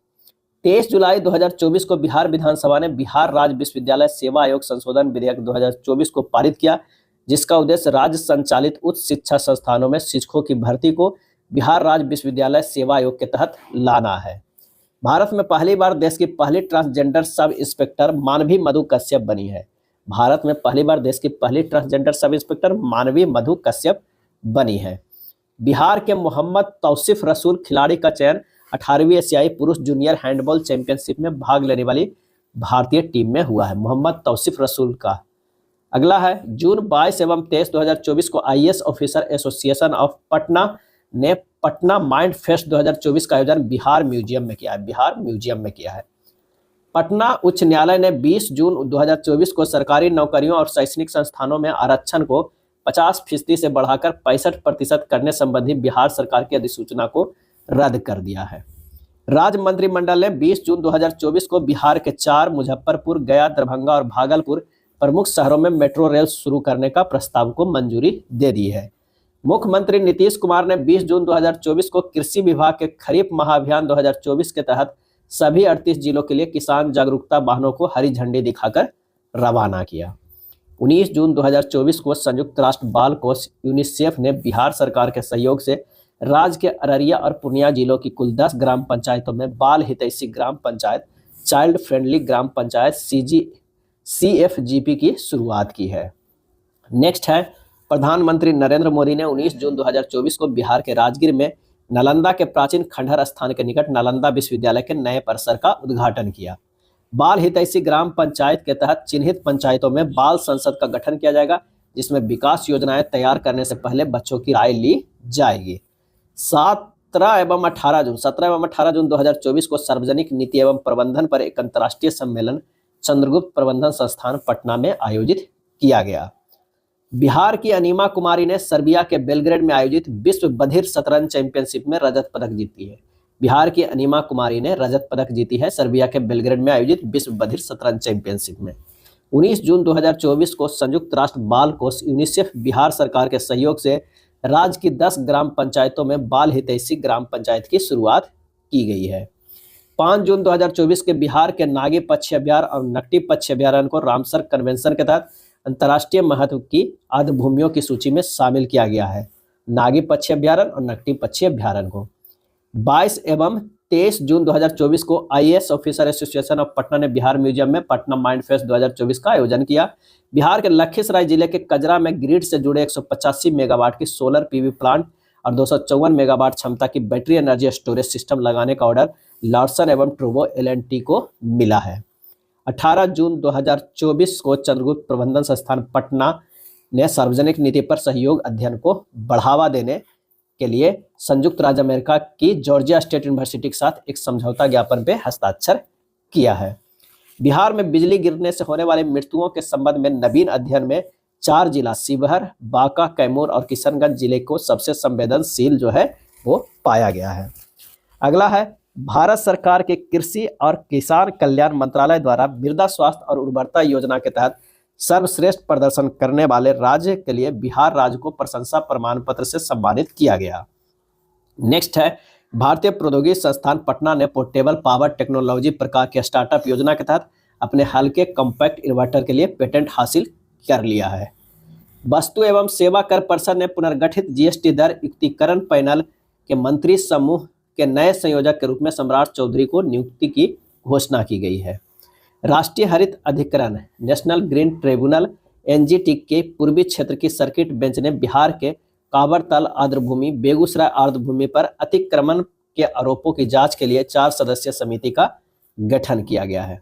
23 जुलाई 2024 को बिहार विधानसभा ने बिहार राज्य विश्वविद्यालय सेवा आयोग संशोधन विधेयक 2024 को पारित किया, जिसका उद्देश्य राज्य संचालित उच्च शिक्षा संस्थानों में शिक्षकों की भर्ती को बिहार राज्य विश्वविद्यालय सेवा आयोग के तहत लाना है। भारत में पहली बार देश की पहली ट्रांसजेंडर सब इंस्पेक्टर मानवी मधु कश्यप बनी है। भारत में पहली बार देश की पहली ट्रांसजेंडर सब इंस्पेक्टर मानवी मधु कश्यप बनी है। बिहार के मोहम्मद तौसीफ रसूल खिलाड़ी का चयन 18वीं एशियाई पुरुष जूनियर हैंडबॉल चैंपियनशिप में भाग लेने वाली भारतीय टीम में हुआ है। मोहम्मद तौसीफ रसूल का अगला है जून 22 एवं 23 2024 को IAS officer association of Patna ने पटना माइंड फेस्ट 2024 का आयोजन बिहार म्यूजियम में किया है। पटना उच्च न्यायालय ने 20 जून 2024 को सरकारी नौकरियों और शैक्षणिक संस्थानों में आरक्षण को 50% से बढ़ाकर 65% करने संबंधी बिहार सरकार की अधिसूचना को रद्द कर दिया है। राज्य मंत्रिमंडल ने 20 जून 2024 को बिहार के 4 मुजफ्फरपुर, गया, दरभंगा और भागलपुर प्रमुख शहरों में मेट्रो रेल शुरू करने का प्रस्ताव को मंजूरी दे दी है। मुख्यमंत्री नीतीश कुमार ने 20 जून 2024 को कृषि विभाग के खरीफ महाअभियान 2024 के तहत सभी 38 जिलों के लिए किसान जागरूकता वाहनों को हरी झंडी दिखाकर रवाना किया। 19 जून 2024 को संयुक्त राष्ट्र बाल कोष यूनिसेफ ने बिहार सरकार के सहयोग से राज्य के अररिया और पूर्णिया जिलों की कुल 10 ग्राम पंचायतों में बाल हितैषी ग्राम पंचायत, चाइल्ड फ्रेंडली ग्राम पंचायत CFGP की शुरुआत की है। नेक्स्ट है प्रधानमंत्री नरेंद्र मोदी ने 19 जून 2024 को बिहार के राजगीर में नालंदा के प्राचीन खंडहर स्थान के निकट नालंदा विश्वविद्यालय के नए परिसर का उद्घाटन किया। बाल हितैषी ग्राम पंचायत के तहत चिन्हित पंचायतों में बाल संसद का गठन किया जाएगा, जिसमें विकास योजनाएं तैयार करने से पहले बच्चों की राय ली जाएगी। 17 एवं 18 जून 2024 को सार्वजनिक नीति एवं प्रबंधन पर एक अंतर्राष्ट्रीय सम्मेलन चंद्रगुप्त प्रबंधन संस्थान पटना में आयोजित किया गया। बिहार की अनीमा कुमारी ने सर्बिया के बेलग्रेड में आयोजित विश्व बधिर शतरंज चैंपियनशिप में रजत पदक जीती है। बिहार की अनिमा कुमारी ने रजत पदक जीती है सर्बिया के बेलग्रेड में आयोजित विश्व बधिर शतरंज चैंपियनशिप में। 19 जून 2024 को संयुक्त राष्ट्र बाल कोष यूनिसेफ बिहार सरकार के सहयोग से राज्य की 10 ग्राम पंचायतों में बाल हितैषी ग्राम पंचायत की शुरुआत की गई है। 5 जून 2024 के बिहार के नागी पक्षी अभयारण्य और नकटी पक्षी अभयारण्य को रामसर कन्वेंशन के तहत अंतर्राष्ट्रीय महत्व की आर्द्रभूमियों की सूची में शामिल किया गया है। नागी पक्षी अभयारण्य और नकटी पक्षी अभयारण्य को 22 एवं 23 जून 2024 को IAS officer association of Patna ने बिहार म्यूजियम में पटना माइंड फेस्ट 2024 का आयोजन किया। बिहार के लखीसराय जिले के कजरा में ग्रिड से जुड़े 185 मेगावाट की सोलर पीवी प्लांट और 254 मेगावाट क्षमता की बैटरी एनर्जी स्टोरेज सिस्टम लगाने का ऑर्डर लार्सन एवं ट्रूबो एल&टी को मिला है। 18 जून 2024 को चंद्रगुप्त प्रबंधन संस्थान पटना ने सार्वजनिक नीति पर सहयोग अध्ययन को बढ़ावा देने के लिए संयुक्त राज्य अमेरिका की जॉर्जिया स्टेट यूनिवर्सिटी के साथ एक समझौता ज्ञापन पे हस्ताक्षर किया है। बिहार में बिजली गिरने से होने वाली मृत्युओं के संबंध में नवीन अध्ययन में 4 जिला शिवहर, बांका, कैमूर और किशनगंज जिले को सबसे संवेदनशील जो है वो पाया गया है। अगला है भारत सरकार के कृषि और किसान कल्याण मंत्रालय द्वारा मृदा स्वास्थ्य और उर्वरता योजना के तहत सर्वश्रेष्ठ प्रदर्शन करने वाले राज्य के लिए बिहार राज्य को प्रशंसा प्रमाण पत्र से सम्मानित किया गया। नेक्स्ट है भारतीय प्रौद्योगिकी संस्थान पटना ने पोर्टेबल पावर टेक्नोलॉजी प्रकार के स्टार्टअप योजना के तहत अपने हल्के कॉम्पैक्ट इन्वर्टर के लिए पेटेंट हासिल कर लिया है। वस्तु एवं सेवा कर परिषद ने पुनर्गठित जीएसटी दर युक्तिकरण पैनल के मंत्री समूह के नए संयोजक के रूप में सम्राट चौधरी को नियुक्ति की घोषणा की गई है। राष्ट्रीय हरित अधिकरण नेशनल ग्रीन ट्रिब्यूनल एनजीटी के पूर्वी क्षेत्र की सर्किट बेंच ने बिहार के कांवरताल आर्द्रभूमि, बेगूसराय आर्द्रभूमि पर अतिक्रमण के आरोपों की जांच के लिए 4 सदस्यीय समिति का गठन किया गया है।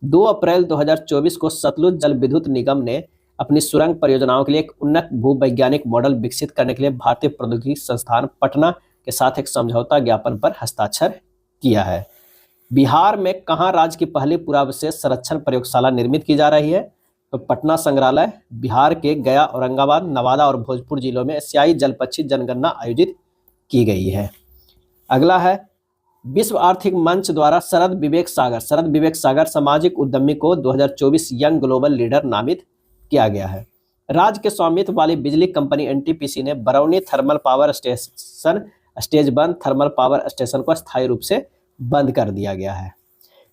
2 अप्रैल 2024 को सतलुज जल विद्युत निगम ने अपनी सुरंग परियोजनाओं के लिए एक उन्नत भूवैज्ञानिक मॉडल विकसित करने के लिए भारतीय प्रौद्योगिकी संस्थान पटना के साथ एक समझौता ज्ञापन पर हस्ताक्षर किया है। बिहार में कहां राज्य की पहली पुरावशेष संरक्षण प्रयोगशाला निर्मित की जा रही है? तो पटना संग्रहालय। बिहार के गया, औरंगाबाद, नवादा और भोजपुर जिलों में एशियाई जल पक्षी जनगणना आयोजित की गई है। अगला है विश्व आर्थिक मंच द्वारा शरद विवेक सागर सामाजिक उद्यमी को 2024 यंग ग्लोबल लीडर नामित किया गया है। राज्य के स्वामित्व वाली बिजली कंपनी एनटीपीसी ने Barauni thermal power station stage 1 thermal power station को अस्थायी रूप से बंद कर दिया गया है।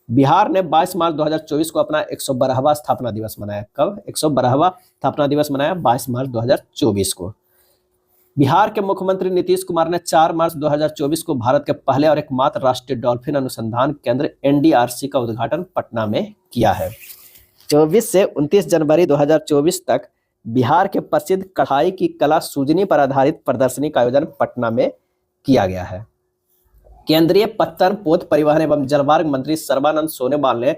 बिहार ने 22 मार्च 2024 को अपना 112वां स्थापना दिवस मनाया। कब 112वां स्थापना दिवस मनाया? 22 मार्च 2024 को। बिहार के मुख्यमंत्री नीतीश कुमार ने 4 मार्च 2024 को भारत के पहले और एकमात्र राष्ट्रीय डॉल्फिन अनुसंधान केंद्र एनडीआरसी का उद्घाटन पटना में किया है। 24 से 29 जनवरी 2024 तक बिहार के प्रसिद्ध कढ़ाई की कला सूजनी पर आधारित प्रदर्शनी का आयोजन पटना में किया गया है। केंद्रीय पत्तन, पोत परिवहन एवं जलमार्ग मंत्री सर्बानंद सोनोवाल ने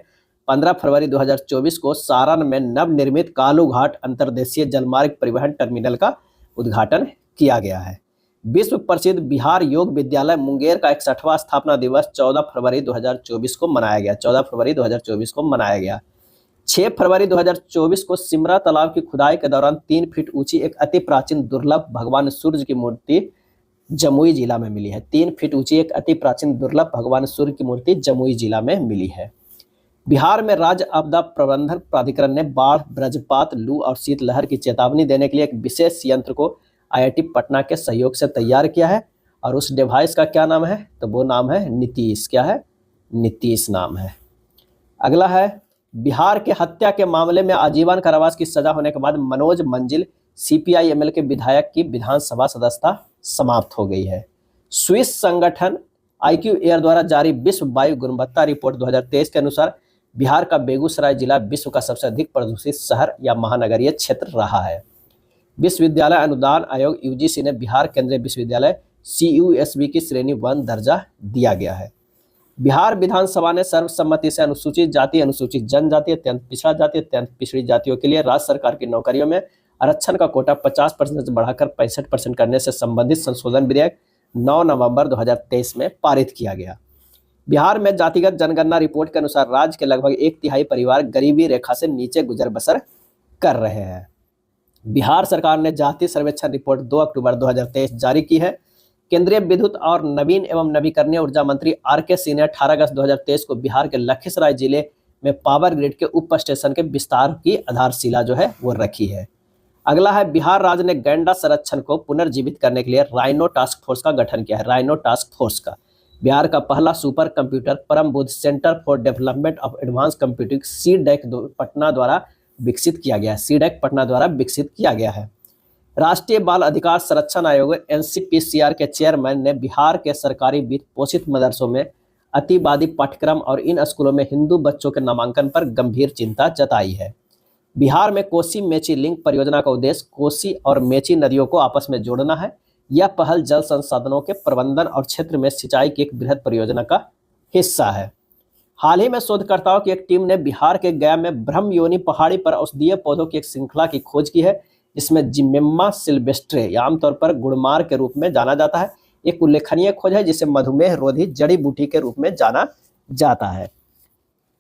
15 फरवरी 2024 को सारण में नवनिर्मित कालू घाट अंतर्देशीय जलमार्ग परिवहन टर्मिनल का उद्घाटन किया गया है। विश्व प्रसिद्ध बिहार योग विद्यालय मुंगेर का 61वां स्थापना दिवस 14 फरवरी 2024 को मनाया गया। 6 फरवरी 2024 को सिमरा तालाब की खुदाई के दौरान 3 फीट ऊंची एक अति प्राचीन दुर्लभ भगवान सूर्य की मूर्ति जमुई जिला में मिली है। 3 फीट ऊंची एक अति प्राचीन दुर्लभ भगवान सूर्य की मूर्ति जमुई जिला में मिली है। बिहार में राज्य आपदा प्रबंधन प्राधिकरण ने बाढ़, वज्रपात, लू और शीतलहर की चेतावनी देने के लिए एक विशेष यंत्र को आईआईटी पटना के सहयोग से तैयार किया है और उस डिवाइस का क्या नाम है? तो वो नाम है नीतीश। क्या है? नीतीश नाम है। अगला है बिहार के हत्या के मामले में आजीवन कारावास की सजा होने के बाद मनोज मंजिल सीपीआई-एमएल के विधायक की विधानसभा सदस्यता समाप्त हो गई है। स्विस संगठन IQ एयर द्वारा जारी विश्व वायु गुणवत्ता रिपोर्ट 2023 के अनुसार बिहार का बेगूसराय जिला विश्व का सबसे अधिक प्रदूषित शहर या महानगरीय क्षेत्र रहा है। विश्वविद्यालय अनुदान आयोग यूजीसी ने बिहार केंद्रीय विश्वविद्यालय CUSB की श्रेणी 1 दर्जा दिया गया है। बिहार विधानसभा ने सर्वसम्मति से अनुसूचित जाति, अनुसूचित जनजाति, अत्यंत पिछड़ा जाति, अत्यंत पिछड़ी जातियों के लिए राज्य सरकार की नौकरियों में आरक्षण का कोटा 50% से बढ़ाकर 65% करने से संबंधित संशोधन विधेयक 9 नवंबर 2023 में पारित किया गया। बिहार में जातिगत जनगणना रिपोर्ट के अनुसार राज्य के लगभग 1/3 परिवार गरीबी रेखा से नीचे गुजर बसर कर रहे हैं। बिहार सरकार ने जाति सर्वेक्षण रिपोर्ट 2 अक्टूबर 2023 जारी की है। केंद्रीय विद्युत और नवीन एवं नवीकरणीय ऊर्जा मंत्री आर.के. सिंह ने 18 अगस्त 2023 को बिहार के लखीसराय जिले में पावर ग्रिड के उप स्टेशन के विस्तार की आधारशिला जो है वो रखी है। अगला है, बिहार राज्य ने गैंडा संरक्षण को पुनर्जीवित करने के लिए राइनो टास्क फोर्स का गठन किया है। राइनो टास्क फोर्स का बिहार का पहला सुपर कंप्यूटर परम Buddha centre for development of advance computing CDAC Patna द्वारा विकसित किया गया है। सीडैक पटना द्वारा विकसित किया गया है। राष्ट्रीय बाल अधिकार संरक्षण आयोग एनसीपीसीआर के चेयरमैन ने बिहार के सरकारी वित्त पोषित मदरसों में अतिवादी पाठ्यक्रम और इन स्कूलों में हिंदू बच्चों के नामांकन पर गंभीर चिंता जताई है। बिहार में कोसी मेची लिंक परियोजना का उद्देश्य कोसी और मेची नदियों को आपस में जोड़ना है। यह पहल जल संसाधनों के प्रबंधन और क्षेत्र में सिंचाई की एक बृहद परियोजना का हिस्सा है। हाल ही में शोधकर्ताओं की एक टीम ने बिहार के गया में ब्रह्मयोनी पहाड़ी पर औषधीय पौधों की एक श्रृंखला की खोज की है, जिसमें जिम्मेम्मा सिल्वेस्ट्रे आमतौर पर गुड़मार के रूप में जाना जाता है। एक उल्लेखनीय खोज है जिसे मधुमेह रोधी जड़ी बूटी के रूप में जाना जाता है।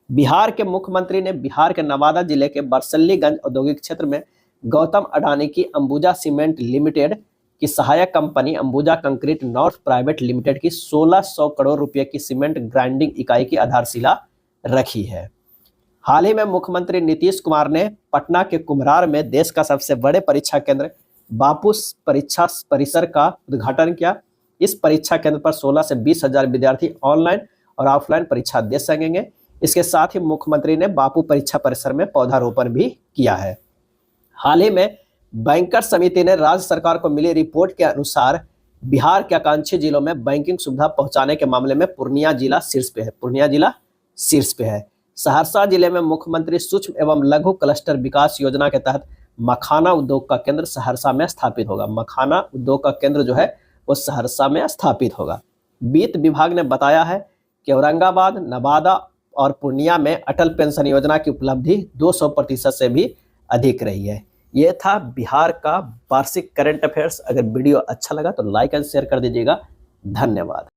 बिहार के मुख्यमंत्री ने बिहार के नवादा जिले के बरसल्लीगंज औद्योगिक क्षेत्र में गौतम अडानी की अंबुजा सीमेंट लिमिटेड की सहायक company Ambuja concrete north private limited की 1600 करोड़ रुपए की सीमेंट ग्राइंडिंग इकाई की आधारशिला रखी है। हाल ही में मुख्यमंत्री नीतीश कुमार ने पटना के कुम्हरार में देश का सबसे बड़े परीक्षा केंद्र बापू परीक्षा परिसर का उद्घाटन किया। इस परीक्षा केंद्र पर 16 से 20 हजार विद्यार्थी ऑनलाइन और ऑफलाइन परीक्षा दे सकेंगे। इसके साथ ही मुख्यमंत्री ने बापू परीक्षा परिसर में पौधारोपण भी किया है। हाल ही में बैंकर समिति ने राज्य सरकार को मिली रिपोर्ट के अनुसार बिहार के आकांक्षी जिलों में बैंकिंग सुविधा पहुंचाने के मामले में पूर्णिया जिला शीर्ष पे है। पूर्णिया जिला शीर्ष पे है। सहरसा जिले में मुख्यमंत्री सूक्ष्म एवं लघु क्लस्टर विकास योजना के तहत मखाना उद्योग का केंद्र सहरसा में स्थापित होगा। मखाना उद्योग का केंद्र जो है वो सहरसा में स्थापित होगा। वित्त विभाग ने बताया है कि औरंगाबाद, नवादा और पूर्णिया में अटल पेंशन योजना की उपलब्धि 200% से भी अधिक रही है। यह था बिहार का वार्षिक करंट अफेयर्स। अगर वीडियो अच्छा लगा तो लाइक एंड शेयर कर दीजिएगा। धन्यवाद।